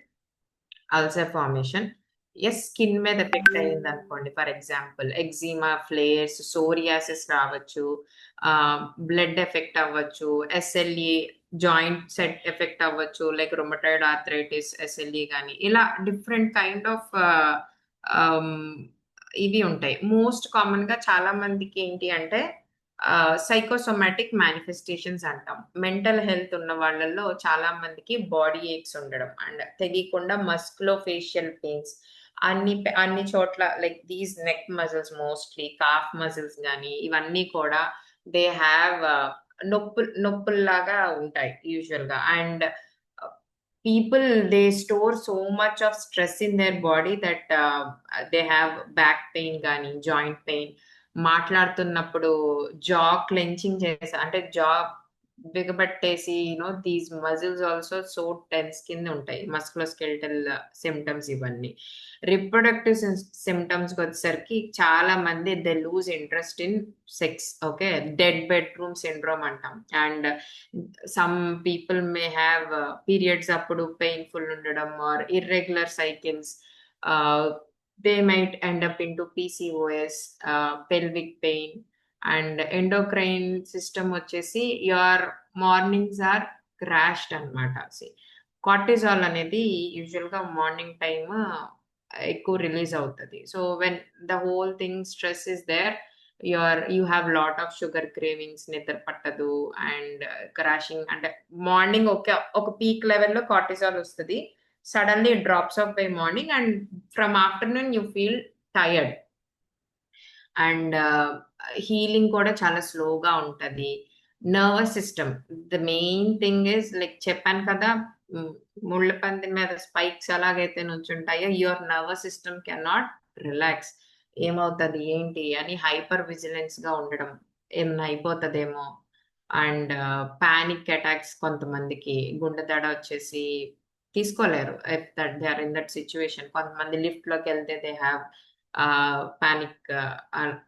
ulcer formation. Yes, skin మీద ఎఫెక్ట్ అయ్యింది అనుకోండి, for example eczema, flares, psoriasis రావచ్చు, బ్లడ్ ఎఫెక్ట్ అవ్వచ్చు, ఎస్ఎల్ఈ జాయింట్ సెట్ ఎఫెక్ట్ అవ్వచ్చు, లైక్ రొమటాయిడ్ ఆర్థరైటిస్, ఎస్ఎల్ఈ కానీ, ఇలా డిఫరెంట్ కైండ్ ఆఫ్ ఇవి ఉంటాయి. మోస్ట్ కామన్ గా చాలా మందికి ఏంటి అంటే సైకోసోమాటిక్ మేనిఫెస్టేషన్స్ అంటాం. మెంటల్ హెల్త్ ఉన్న వాళ్ళల్లో చాలా మందికి బాడీ ఏక్స్ ఉండడం అండ్ తెలియకుండా మస్కులో ఫేషియల్ పెయిన్స్ అన్ని చోట్ల, like these neck muscles, mostly calf muscles కానీ, ఇవన్నీ కూడా దే హ్యావ్ నొప్పుల్లాగా ఉంటాయి యూజువల్ గా. And people, they store so much of stress in their body that they have back pain కానీ జాయింట్ పెయిన్. మాట్లాడుతున్నప్పుడు జా క్లెంచింగ్ చేసి, అంటే జా బిగబట్టేసి, these muscles also so tense కింద ఉంటాయి. మస్కులోస్కెలిటల్ సిమ్టమ్స్ ఇవన్నీ. రిప్రొడక్టివ్ సిమ్టమ్స్ వచ్చేసరికి చాలా మంది they lose interest in sex. Okay, dead bedroom syndrome అంటాం. And some people may have periods అప్పుడు పెయిన్ఫుల్ ఉండడం or irregular cycles. They might end up into PCOS, pelvic pain. And endocrine system వచ్చేసి your mornings are crashed అనమాట. Cortisol అనేది usual గా morning time ఎక్కువ release అవుతుంది. So when the whole thing stress is there, you have lot of sugar cravings, నిద్ర పట్టదు and crashing. అంటే morning ఒక పీక్ లెవెల్లో కార్టిజాల్ వస్తుంది, suddenly drops off by morning and from afternoon you feel tired. And healing కూడా చాలా స్లోగా ఉంటుంది. Nervous system, the main thing is, like చెప్పాను కదా, ముళ్ళ పంది మీద స్పైక్స్ ఎలాగైతే నుంచుంటాయో, your nervous system can not relax. ఏమవుతుంది ఏంటి అని హైపర్ విజిలెన్స్ గా ఉండడం, ఏమన్నా అయిపోతుందేమో. అండ్ పానిక్ అటాక్స్, కొంతమందికి గుండె దడ వచ్చేసి తీసుకోలేరు if that they are in that situation. కొంతమంది లిఫ్ట్ లోకి వెళ్తే దే హ్యావ్ పానిక్,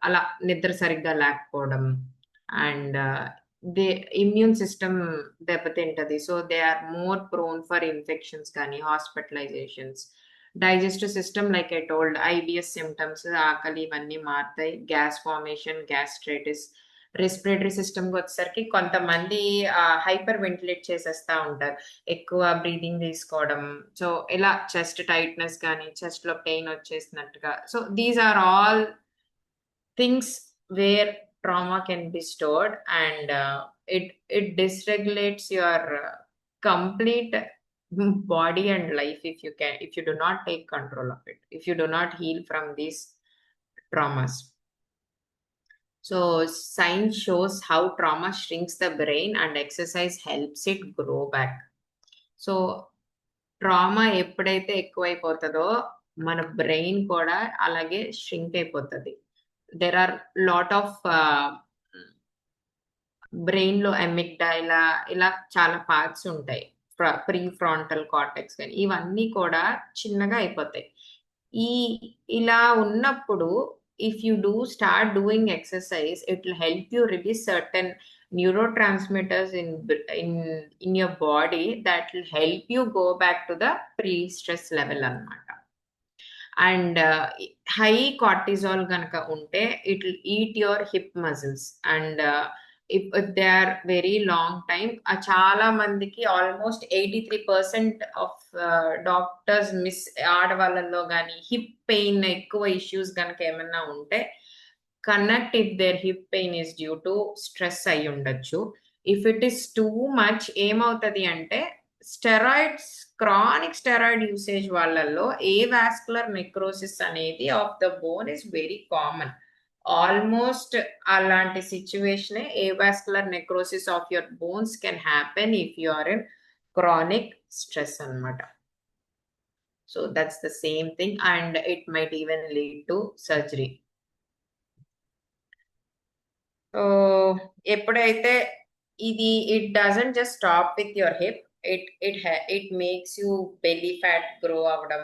అలా నిద్ర సరిగ్గా లేకపోవడం, అండ్ దే ఇమ్యూన్ సిస్టమ్ దెబ్బతింటది. So they are more prone for infections కానీ hospitalisations. Digestive system like I told, IBS symptoms, ఆకలి ఇవన్నీ మారుతాయి. Gas formation, gastritis. రెస్పిరేటరీ సిస్టమ్కి వచ్చేసరికి కొంతమంది హైపర్ వెంటిలేట్ చేసేస్తూ ఉంటారు, ఎక్కువ బ్రీదింగ్ తీసుకోవడం. సో ఇలా చెస్ట్ టైట్నెస్ కానీ చెస్ట్లో పెయిన్ వచ్చేసినట్టుగా. So these are all things where trauma can be stored, and it dysregulates your complete body and life if you do not take control of it, if you do not heal from these traumas. So science shows how trauma shrinks the brain and exercise helps it grow back. So trauma ఎప్పుడైతే ఎక్కువైపోతుందో మన brain కూడా అలాగే shrink అయిపోతుంది. there are lot of brain లో అమిగ్డాయిలా ఇలా చాలా parts ఉంటాయి, pre frontal cortex కానీ, ఇవన్నీ కూడా చిన్నగా అయిపోతాయి. ఇలా ఉన్నప్పుడు if you do start doing exercise, it will help you release certain neurotransmitters in your body that will help you go back to the pre-stress level అన్నమాట. అండ్ హై కార్టిజాల్ కనుక ఉంటే it will eat your hip muscles, and if they are very long time, చాలా మందికి almost 83% of doctors miss ఆడవాళ్ళలో కానీ hip pain ఎక్కువ issues కనుక ఏమన్నా ఉంటే connect if there hip pain is due to stress అయి ఉండొచ్చు. If it is too much ఏమవుతుంది అంటే స్టెరాయిడ్స్, క్రానిక్ స్టెరాయిడ్ యూసేజ్ వాళ్ళల్లో ఏవాస్కులర్ నెక్రోసిస్ అనేది of the bone is very common. Almost అలాంటి situation avascular necrosis of your bones can happen if you are in chronic stress అన్నమాట. So that's the same thing, and it might even lead to surgery. ఎప్పుడైతే ఇది it doesn't just stop with your hip, it makes you belly fat grow avadam,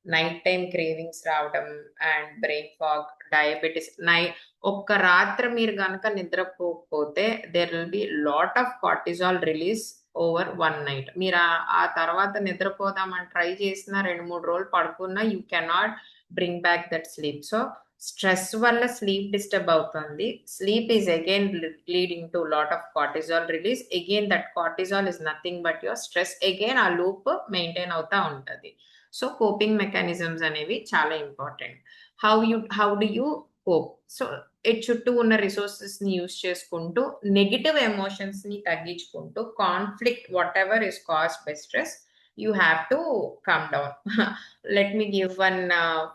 night time cravings రావడం, and brain fog, diabetes. ఒక్క రాత్రి మీరు గనక నిద్రపోకపోతే there will be lot of cortisol release over one night. మీరు ఆ తర్వాత నిద్రపోదామని ట్రై చేసినా 2-3 రోజులు పడుకున్నా you cannot bring back that sleep. So stress వల్ల స్లీప్ డిస్టర్బ్ అవుతుంది. Sleep is again leading to lot of cortisol release. Again that cortisol is nothing but your stress. Again ఆ లూప్ మెయింటైన్ అవుతా ఉంటుంది. So coping mechanisms అనేవి చాలా important. How do you cope? So చుట్టూ ఉన్న resources ని use చేసుకుంటూ, negative emotions ని తగ్గించుకుంటూ, conflict what ever is caused by stress, you have to calm down. Let me give one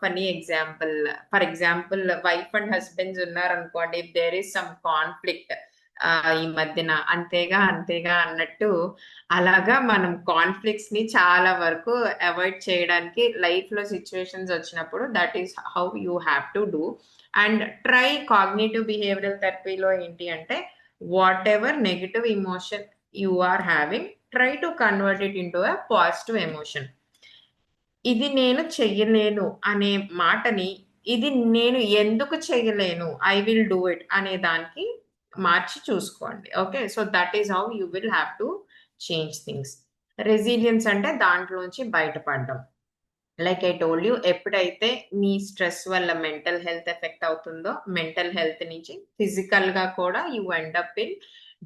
funny example. For example, wife and husbands unnar anukondi, if there is some conflict ఈ మధ్యన అంతేగా అన్నట్టు, అలాగా మనం conflicts ని చాలా వరకు avoid చేయడానికి లైఫ్ లో సిచ్యువేషన్స్ వచ్చినప్పుడు that is how you have to do. And try cognitive behavioural థెరపీలో ఏంటి అంటే, whatever negative emotion you are having, try to convert it into a positive emotion. ఇది నేను చెయ్యలేను అనే మాటని, ఇది నేను ఎందుకు చెయ్యలేను, ఐ విల్ డూ ఇట్ అనే దానికి మార్చి చూసుకోండి. Okay, so that is how you will have to change things. Resilience అంటే దాంట్లోంచి బయటపడడం. లైక్ ఐ టోల్డ్ యూ, ఎప్పుడైతే మీ స్ట్రెస్ వల్ల మెంటల్ హెల్త్ ఎఫెక్ట్ అవుతుందో, మెంటల్ హెల్త్ నుంచి ఫిజికల్ గా కూడా you end up in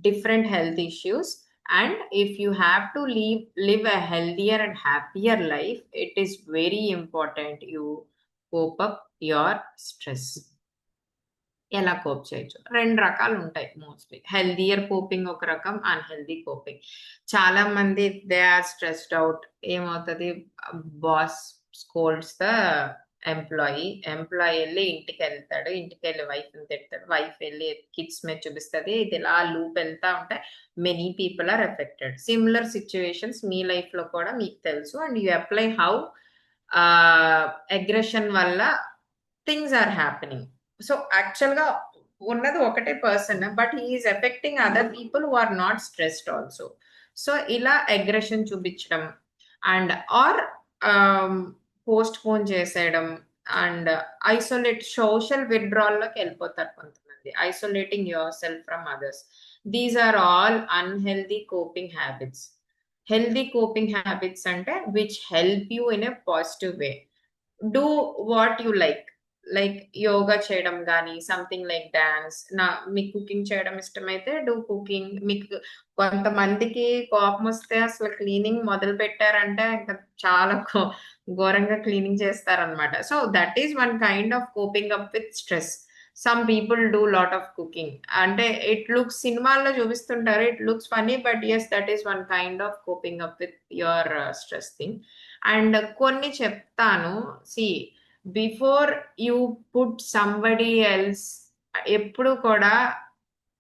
different health issues. And if you have to live a healthier and happier life, it is very important you cope up your stress. ఎలా cope చేయొచ్చు? 2 రకాలు ఉంటాయి mostly. Healthier coping ఒక రకం, unhealthy coping. చాలా మంది they are stressed out, ఏమవుతుంది, boss స్కోల్డ్స్ the employee వెళ్ళి ఇంటికి వెళ్ళి వైఫ్ ని తిడతాడు, వైఫ్ వెళ్ళి కిడ్స్ మీద చూపిస్తుంది. ఇది ఇలా లూప్ వెళ్తా ఉంటే many people are affected. Similar situations మీ లైఫ్ లో కూడా మీకు తెలుసు. And you apply how aggression వల్ల things are happening. So actual గా ఉన్నది ఒకటే person, but he is affecting other people who are not stressed also. So ఇలా అగ్రెషన్ చూపించడం, అండ్ ఆర్ పోస్ట్ పోన్ చేసేయడం అండ్ సోషల్ విత్డ్రాల్లోకి వెళ్ళిపోతారు కొంతమంది, isolating yourself from others. These are all unhealthy coping habits. Healthy coping habits అంటే which help you in a positive way. Do what you like yoga చేయడం కానీ, something like dance. మీకు cooking చేయడం ఇష్టమైతే do cooking. మీకు కొంతమందికి కోపం వస్తే అసలు క్లీనింగ్ మొదలు పెట్టారంటే ఇంకా చాలా ఘోరంగా క్లీనింగ్ చేస్తారనమాట. So that is one kind of coping up with stress. Some people do lot of cooking. అంటే ఇట్ లుక్స్, సినిమాల్లో చూపిస్తుంటారు, it looks funny, but yes that is one kind of coping up with your stress thing. And కొన్ని చెప్తాను. See, before you put somebody else, ఎప్పుడు కూడా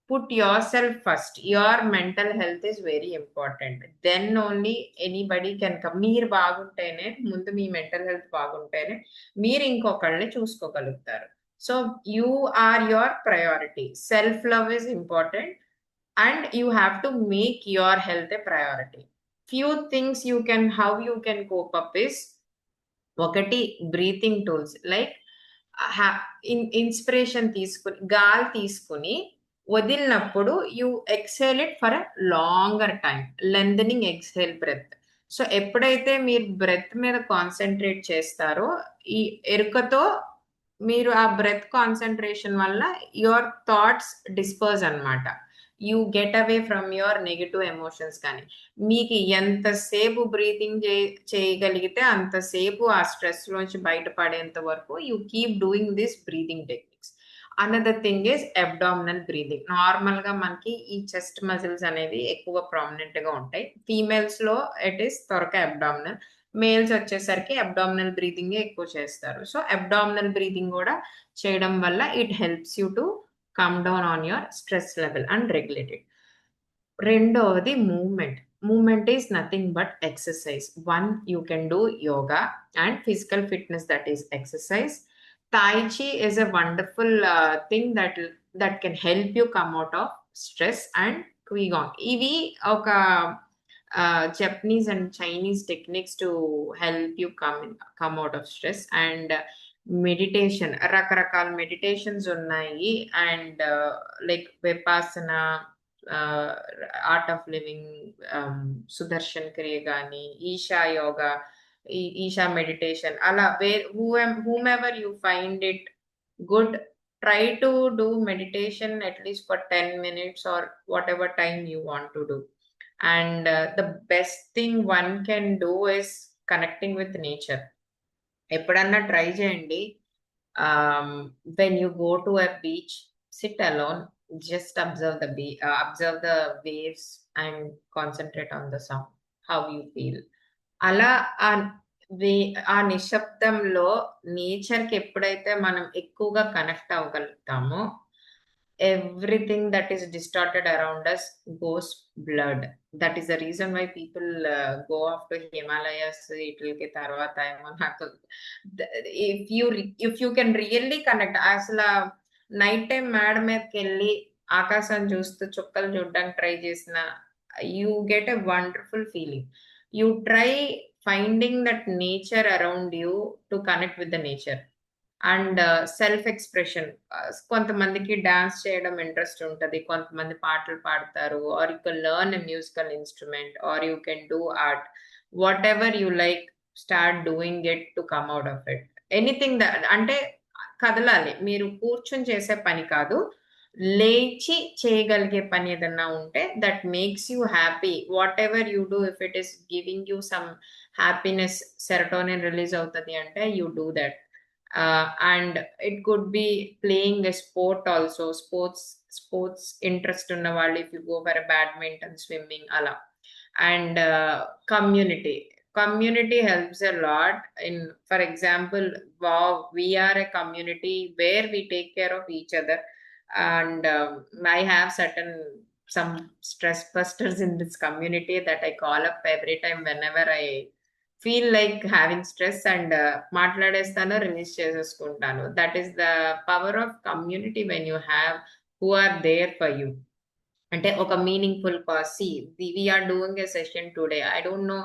put yourself first. Your mental health is very important. Then only anybody can come. మీరు బాగుంటేనే, ముందు మీ mental health బాగుంటేనే మీరు ఇంకొకళ్ళని చూసుకోగలుగుతారు. So you are your priority. Self love is important and you have to make your health a priority. Few things how you can cope up is, ఒకటి breathing tools. Like inspiration తీసుకుని, గాలి తీసుకుని వదిలినప్పుడు you exhale it for a longer time, lengthening exhale breath. So ఎప్పుడైతే మీరు breath మీద concentrate చేస్తారో, ఈ ఎరుకతో మీరు ఆ బ్రెత్ కాన్సన్ట్రేషన్ వల్ల యువర్ థాట్స్ డిస్పర్స్ అనమాట. You get away from your negative emotions. కానీ మీకు ఎంతసేపు బ్రీతింగ్ చేయగలిగితే అంతసేపు ఆ స్ట్రెస్ లోంచి బయటపడేంత వరకు you keep doing this breathing techniques. Another thing is abdominal breathing. Normal గా మనకి ఈ చెస్ట్ మజిల్స్ అనేవి ఎక్కువ ప్రామినెంట్ గా ఉంటాయి. ఫీమేల్స్ లో ఇట్ ఈస్ త్వరక అబ్డామినల్, మేల్స్ వచ్చేసరికి అబ్డామినల్ బ్రీతింగ్ ఎక్కువ చేస్తారు. సో అబ్డామినల్ బ్రీతింగ్ కూడా చేయడం వల్ల it helps you to come down on your stress level and regulate it. రెండవది movement. Movement is nothing but exercise. One, you can do yoga and physical fitness, that is exercise. Tai Chi is a wonderful thing that can help you come out of stress. And Qigong. ఇవి ఒక Japanese and Chinese techniques to help you come out of stress. And meditation, రకరకాల meditations ఉన్నాయి. And like Vipassana, art of living, Sudarshan క్రియ కానీ, Isha yoga, Isha meditation, అలా whomever you find it good, try to do meditation at least for 10 minutes or whatever time you want to do. And the best thing one can do is connecting with nature. ఎప్పుడన్నా try చేయండి. When you go to a beach, SIT alone, just observe the waves and concentrate on the sound, how you feel. అలా ఆ నిశ్శబ్దంలో నేచర్కి ఎప్పుడైతే మనం ఎక్కువగా connect అవ్వగలుగుతామో, everything that is distorted around us goes blurred. That is the reason why people go off to Himalayas itlke tarvata emo naku. If you can really connect, asla night time mad meedki elli ఆకాశం చూస్తూ చుక్కలు చూడడానికి try చేసిన, you get a wonderful feeling. You try finding that nature around you to connect with the nature. And self expression. కొంతమందికి dance చేయడం interest ఉంటుంది, కొంతమంది పాటలు పాడతారు, or you can learn a musical instrument, or you can do art. Whatever you like, start doing it to come out of it. Anything అంటే కదలాలి, మీరు కూర్చొని చేసే పని కాదు, లేచి చేయగలిగే పని ఏదన్నా ఉంటే that makes you happy. What ever you do, if it is giving you some happiness, serotonin release అవుతుంది అంటే you do that. And it could be playing a sport also. Sports interest unna vallu, if you go for a badminton, swimming, ala. And community helps a lot. In, for example, wow, we are a community where we take care of each other. And I have some stress busters in this community that I call up every time whenever I feel like having stress, and మాట్లాడేస్తాను, release చేసేసుకుంటాను. That is the power of community when you have who are there for you. అంటే ఒక meaningful cause. See, we're doing a session today. I don't know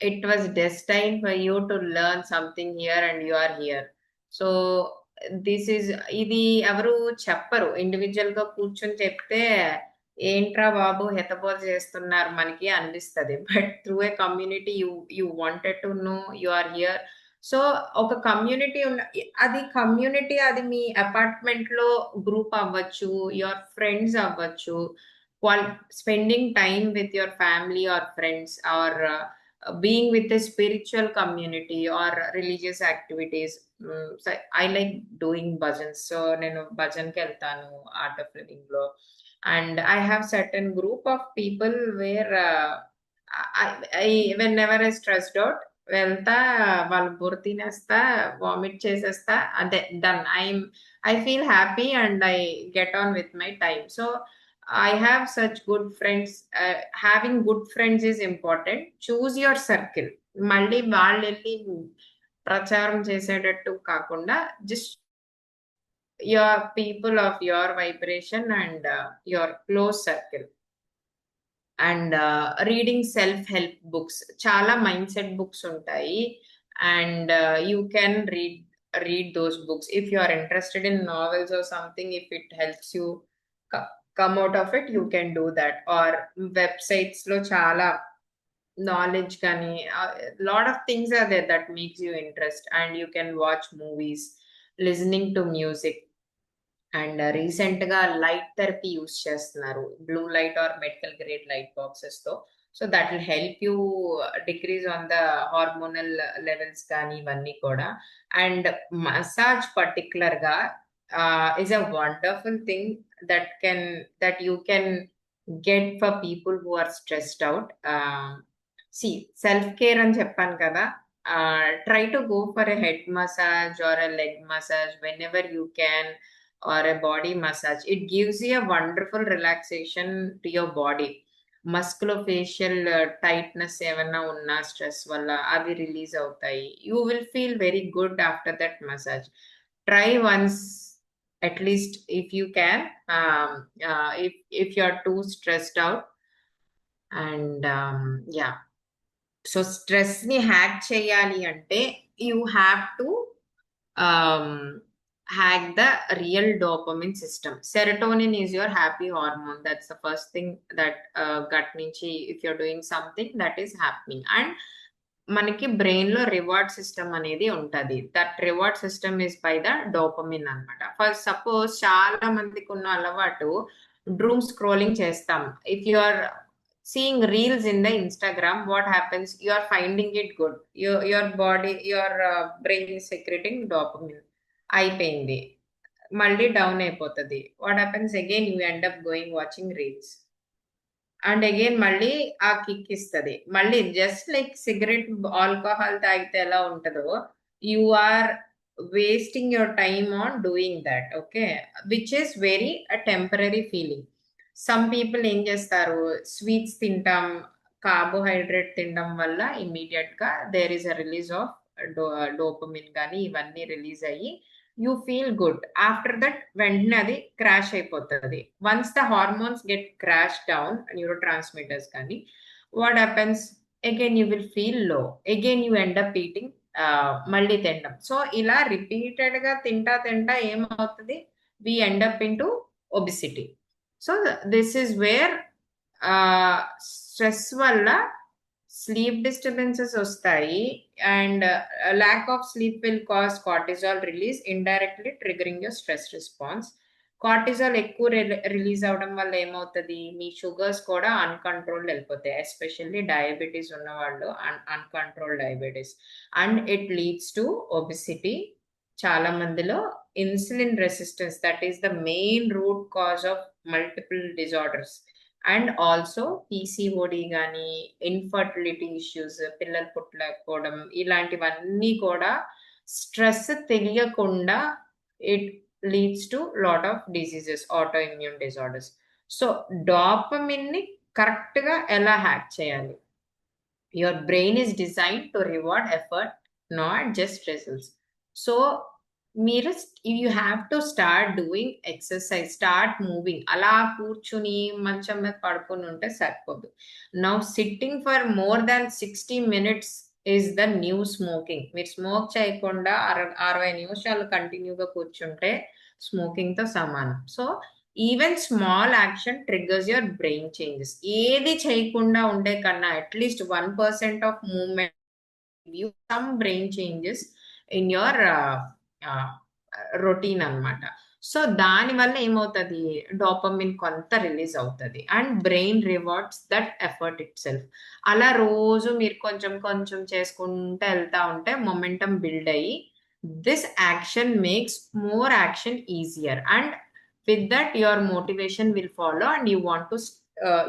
it was destined for you to learn something here and you are here. So ఇది ఎవరు చెప్పరు, individual గా కూర్చొని చెప్తే ఏంట్రా బాబు హెతబోధ చేస్తున్నారు మనకి అనిపిస్తుంది. But through a community you wanted to know you are here. So ఒక కమ్యూనిటీ అది కమ్యూనిటీ, అది మీ అపార్ట్మెంట్ లో గ్రూప్ అవ్వచ్చు, యువర్ ఫ్రెండ్స్ అవ్వచ్చు, spending time with your family or friends, or being with a spiritual community or religious activities. So I like doing bhajans, so nenu bhajan ki veltanu art of living lo, and I have certain group of people where I whenever I stressed out వెళ్తా, వాళ్ళు బుర్ర తినేస్తా, vomit చేసేస్తా, అంతే, done. I feel happy and I get on with my time. So I have such good friends. Having good friends is important. Choose your circle. మళ్ళీ వాళ్ళు వెళ్ళి ప్రచారం చేసేటట్టు కాకుండా just your people of your vibration and your close circle. And reading self-help books, చాలా mind set books ఉంటాయి, and you can read those books if you are interested in novels or something. If it helps you come out of it, you can do that. Or websites lo chala knowledge kani lot of things are there that makes you interest, and you can watch movies, listening to music. And recent ga light therapy use చేస్తున్నారు, blue light or medical grade light boxes తో. So that will help you decrease on the hormonal levels కానీ ఇవన్నీ కూడా. And massage particular గా is a wonderful thing that you can get for people who are stressed out. See, self care అని చెప్పాను కదా, try to go for a head massage or a leg massage whenever you can, or a body massage. It gives you a wonderful relaxation to your body. Musculofacial tightness ఏమన్నా ఉన్నా stress వల్ల అవి release అవుతాయి. You will feel very good after that massage. Try once at least if you can, if you are too stressed out. And yeah, so stress ni hack cheyali ante you have to hack the real dopamine system. Serotonin is your happy hormone. That's the first thing that gut nunchi, if you're doing something, that is happening. And మనకి brain లో reward system అనేది ఉంటది. That reward system is by the dopamine అనమాట. For suppose చాలా మందికి ఉన్న అలవాటు doom scrolling చేస్తాం. If you are seeing reels in the Instagram, what happens? You are finding it good. Your body, your brain is secreting dopamine. అయిపోయింది, మళ్ళీ down అయిపోతుంది. What happens again? You end up going watching reels, and again మళ్ళీ ఆ kick ఇస్తుంది. మళ్ళీ just like cigarette, alcohol తాగితే ఎలా ఉంటుందో, you are wasting your time on doing that. Okay, which is very temporary feeling. Some people ఏం చేస్తారు, sweets తింటాం, కార్బోహైడ్రేట్ తినడం వల్ల ఇమ్మీడియట్ గా there is a release of dopamine కానీ ఇవన్నీ రిలీజ్ అయ్యి you feel good. After that వెంటనే అది క్రాష్ అయిపోతుంది. Once the hormones get crash down, neurotransmitters కానీ, what happens? Again you will feel low, again you end up eating, మళ్ళీ తినడం. So ఇలా రిపీటెడ్ గా తింటా ఏమవుతుంది? We end up in to obesity. So this is where stress వల్ల sleep disturbances వస్తాయి, and lack of sleep will cause cortisol release, indirectly triggering your stress response. Cortisol ఎక్కువ release అవడం వల్ల ఏమవుతుంది? మీ షుగర్స్ కూడా అన్కంట్రోల్డ్ వెళ్ళిపోతాయి, ఎస్పెషల్లీ డయాబెటీస్ ఉన్న వాళ్ళు, uncontrolled diabetes, and it leads to obesity. చాలా మందిలో insulin resistance, that is the main root cause of multiple disorders. And also PCOD కానీ, ఇన్ఫర్టిలిటీ ఇష్యూస్, పిల్లలు పుట్టలేకపోవడం, ఇలాంటివన్నీ కూడా స్ట్రెస్ తెలియకుండా it leads to lot of diseases, autoimmune disorders. So dopamine ని correct గా ఎలా హ్యాక్ చేయాలి? Your brain is design to reward effort, not just results. So మీరు you have to start doing exercise, start moving. అలా కూర్చుని మంచం మీద పడుకొని ఉంటే సరిపోదు. Now sitting for more than 60 minutes is the new smoking. మీరు స్మోక్ చేయకుండా 60 నిమిషాలు కంటిన్యూగా కూర్చుంటే స్మోకింగ్ తో సమానం. So even small action triggers your brain changes. ఏది చేయకుండా ఉండే కన్నా at least 1% of movement you some brain changes in your routine అన్నమాట. సో దానివల్ల ఏమవుతుంది, డోపమిన్ కొంత రిలీజ్ అవుతుంది and brain rewards that effort it self. అలా రోజు మీరు కొంచెం కొంచెం చేసుకుంటూ వెళ్తా ఉంటే మొమెంటం బిల్డ్ అయ్యి this action makes more action easier and with that your motivation will follow and you want to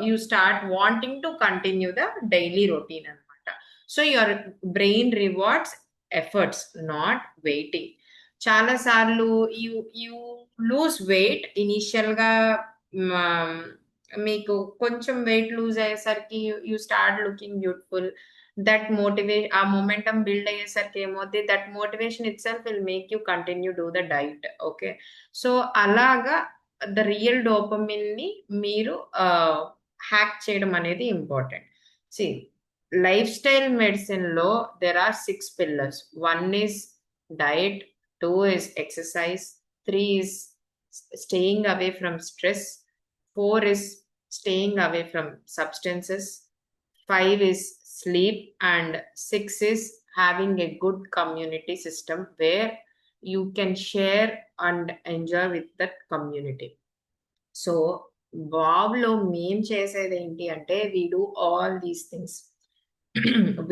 you start wanting to continue the daily routine anamata. So your brain rewards efforts, not waiting. చాలా సార్లు you lose weight initial గా, మీకు కొంచెం weight lose అయ్యేసరికి you start looking beautiful. That motivation, ఆ momentum build అయ్యేసరికి ఏమవుతుంది, that motivation itself will make you continue do the diet. Okay, so అలాగా ద రియల్ డోపమిన్ ని మీరు హ్యాక్ చేయడం అనేది important. See lifestyle medicine లో there are 6 pillars. 1 is diet, 2 is exercise, 3 is staying away from stress, 4 is staying away from substances, 5 is sleep, and 6 is having a good community system where you can share and enjoy with that community. So బాబ్లో మేం చేసేది ఏంటి అంటే we do all these things.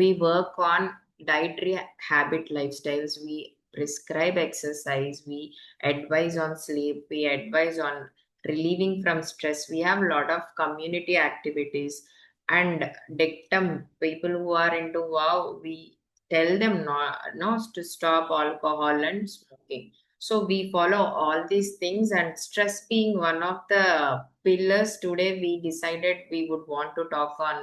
We work on dietary habit lifestyles, we prescribe exercise, we advise on sleep, we advise on relieving from stress, we have a lot of community activities and dictum. People who are into wow, we tell them not to stop alcohol and smoking. So we follow all these things, and stress being one of the pillars, today we decided we would want to talk on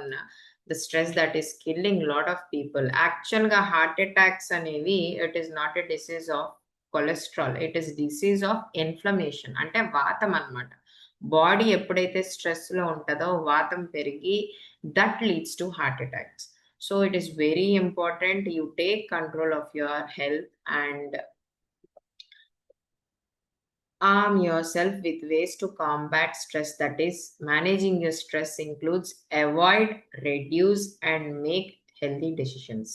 the stress that is killing a lot of people. Actual ga heart attacks అనేవి it is not a disease of cholesterol, it is disease of inflammation. అంటే వాతం అన్నమాట. Body ఎప్పుడైతే stress లో ఉంటుందో వాతం పెరిగి that leads to heart attacks. So it is very important you take control of your health and arm yourself with ways to combat stress. That is, managing your stress includes avoid, reduce, and make healthy decisions.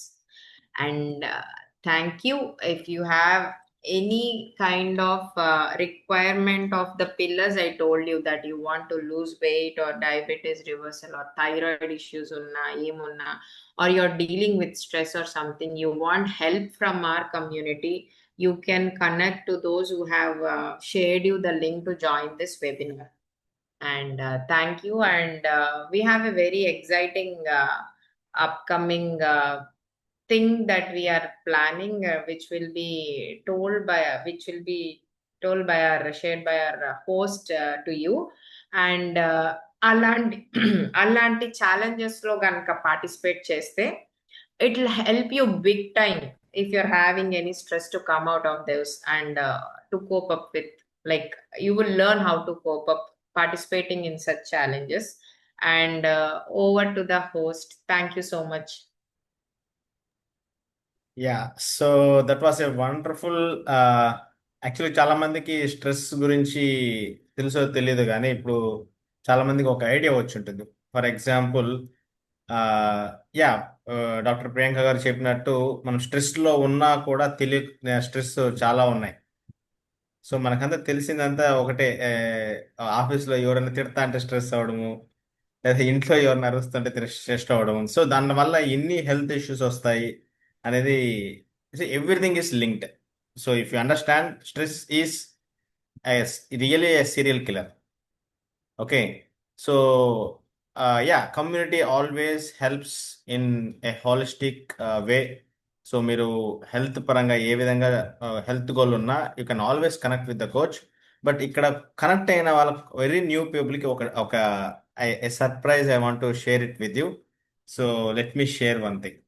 And thank you. If you have any kind of requirement of the pillars I told you, that you want to lose weight or diabetes reversal or thyroid issues unna emunna, or you're dealing with stress or something, you want help from our community, you can connect to those who have shared you the link to join this webinar. And thank you. And we have a very exciting upcoming thing that we are planning, which will be told by our shared by our host to you. And అలాంటి challenges లో గనక participate చేస్తే it will help you big time if you're having any stress to come out of those and to cope up with, like you will learn how to cope up participating in such challenges. And over to the host. Thank you so much. Yeah, so that was a wonderful. Actually చాలా మందికి stress గురించి తెలుసో తెలియదు, కానీ ఇప్పుడు చాలా మందికి ఒక ఐడియా వచ్చి ఉంటుంది. For example, yeah, doctor Priyanka గారు చెప్పినట్టు మనం స్ట్రెస్లో ఉన్నా కూడా స్ట్రెస్ చాలా ఉన్నాయి. సో మనకంతా తెలిసిందంతా ఒకటే, ఆఫీస్లో ఎవరైనా తిడతా అంటే స్ట్రెస్ అవ్వడము, లేదా ఇంట్లో ఎవరైనా అరుస్తుంటే స్ట్రెస్ అవ్వడము. సో దానివల్ల ఎన్ని హెల్త్ ఇష్యూస్ వస్తాయి అనేది, everything is linked. So if you understand, stress is really A serial killer. Okay, so yeah, community always helps in a holistic way. So మీరు హెల్త్ పరంగా ఏ విధంగా హెల్త్ గోల్ ఉన్నా you can always connect with the coach. But ఇక్కడ connect అయిన వాళ్ళకి, very new పీపుల్కి ఒక surprise I want to share it with you. So let me share one thing.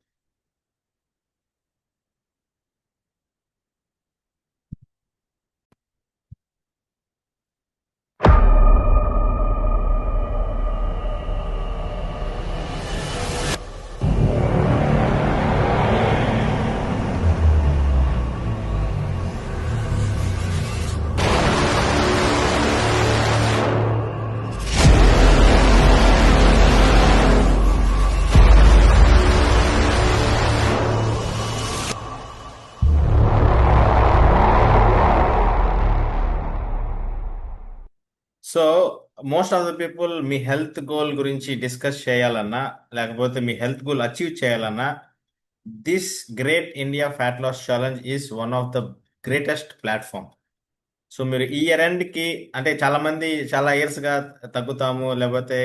Most of the people me health goal గురించి discuss చేయాలన్నా లేకపోతే మీ health goal achieve చేయాలన్నా this great India fat loss challenge is one of the greatest platform. So మీరు ఈ year ఎండ్కి అంటే చాలా మంది చాలా ఇయర్స్గా తగ్గుతాము లేకపోతే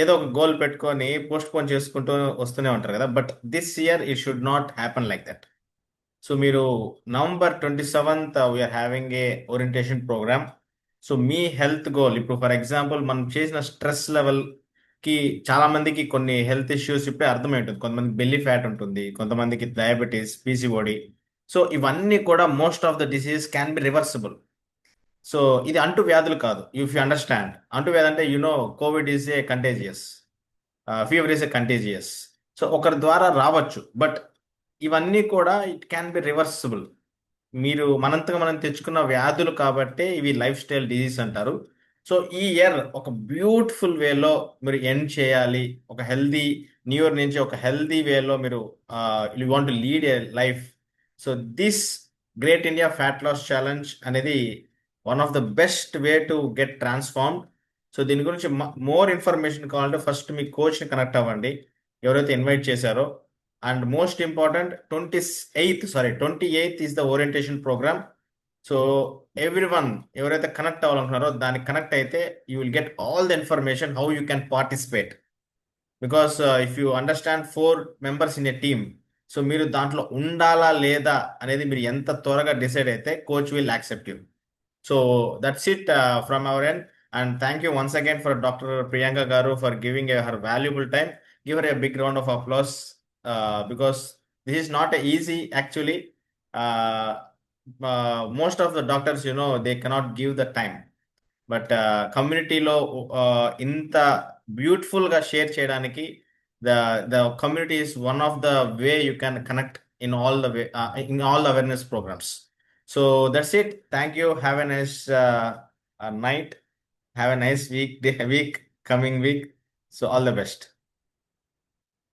ఏదో ఒక గోల్ పెట్టుకొని పోస్ట్ పోన్ చేసుకుంటూ వస్తూనే ఉంటారు కదా, but this year it should not happen like that. So మీరు November 27th we're having a orientation programme. సో మీ హెల్త్ గోల్ ఇప్పుడు ఫర్ ఎగ్జాంపుల్ మనం చేసిన స్ట్రెస్ లెవెల్కి చాలా మందికి కొన్ని హెల్త్ ఇష్యూస్ ఇప్పుడే అర్థమై ఉంటుంది. కొంతమందికి బెల్లీ ఫ్యాట్ ఉంటుంది, కొంతమందికి డయాబెటీస్, పీసీఓడి. సో ఇవన్నీ కూడా most of the disease can be reversible. So ఇది అంటు వ్యాధులు కాదు. ఇఫ్ యూ అండర్స్టాండ్, అంటు వ్యాధి అంటే Covid is a contagious, fever is a contagious. So ఒకరి ద్వారా రావచ్చు, బట్ ఇవన్నీ కూడా ఇట్ క్యాన్ బి రివర్సిబుల్. మీరు మనంతగా మనం తెచ్చుకున్న వ్యాధులు కాబట్టే ఇవి లైఫ్ స్టైల్ డిజీజ్ అంటారు. సో ఈ ఇయర్ ఒక బ్యూటిఫుల్ వేలో మీరు ఎండ్ చేయాలి. ఒక హెల్దీ న్యూ ఇయర్ నుంచి ఒక హెల్దీ వేలో మీరు you want to lead a life. So this great India fat loss challenge అనేది one of the best way to get transformed. So దీని గురించి మోర్ ఇన్ఫర్మేషన్ కావాలంటే ఫస్ట్ మీ కోచ్ని కనెక్ట్ అవ్వండి, ఎవరైతే ఇన్వైట్ చేశారో. And most important 28th is the orientation programme. So everyone ఎవరైతే కనెక్ట్ అవ్వాలనుకున్నారో దానికి కనెక్ట్ అయితే you will get all the information how you can participate. Because if you understand 4 members in a team, so మీరు దాంట్లో ఉండాలా లేదా అనేది మీరు ఎంత త్వరగా డిసైడ్ అయితే coach will accept you. So that's it from our end. And thank you once again for doctor Priyanka garu for giving her valuable time. Give her a big round of applause because this is not easy actually. Most of the doctors, they cannot give the time. But community-లో ఇంత బ్యూటిఫుల్గా share చేయడానికి the community is one of the way you can connect in all the way in all the awareness programs. So that's it. Thank you. Have a nice night. Have a nice week coming week. So all the best.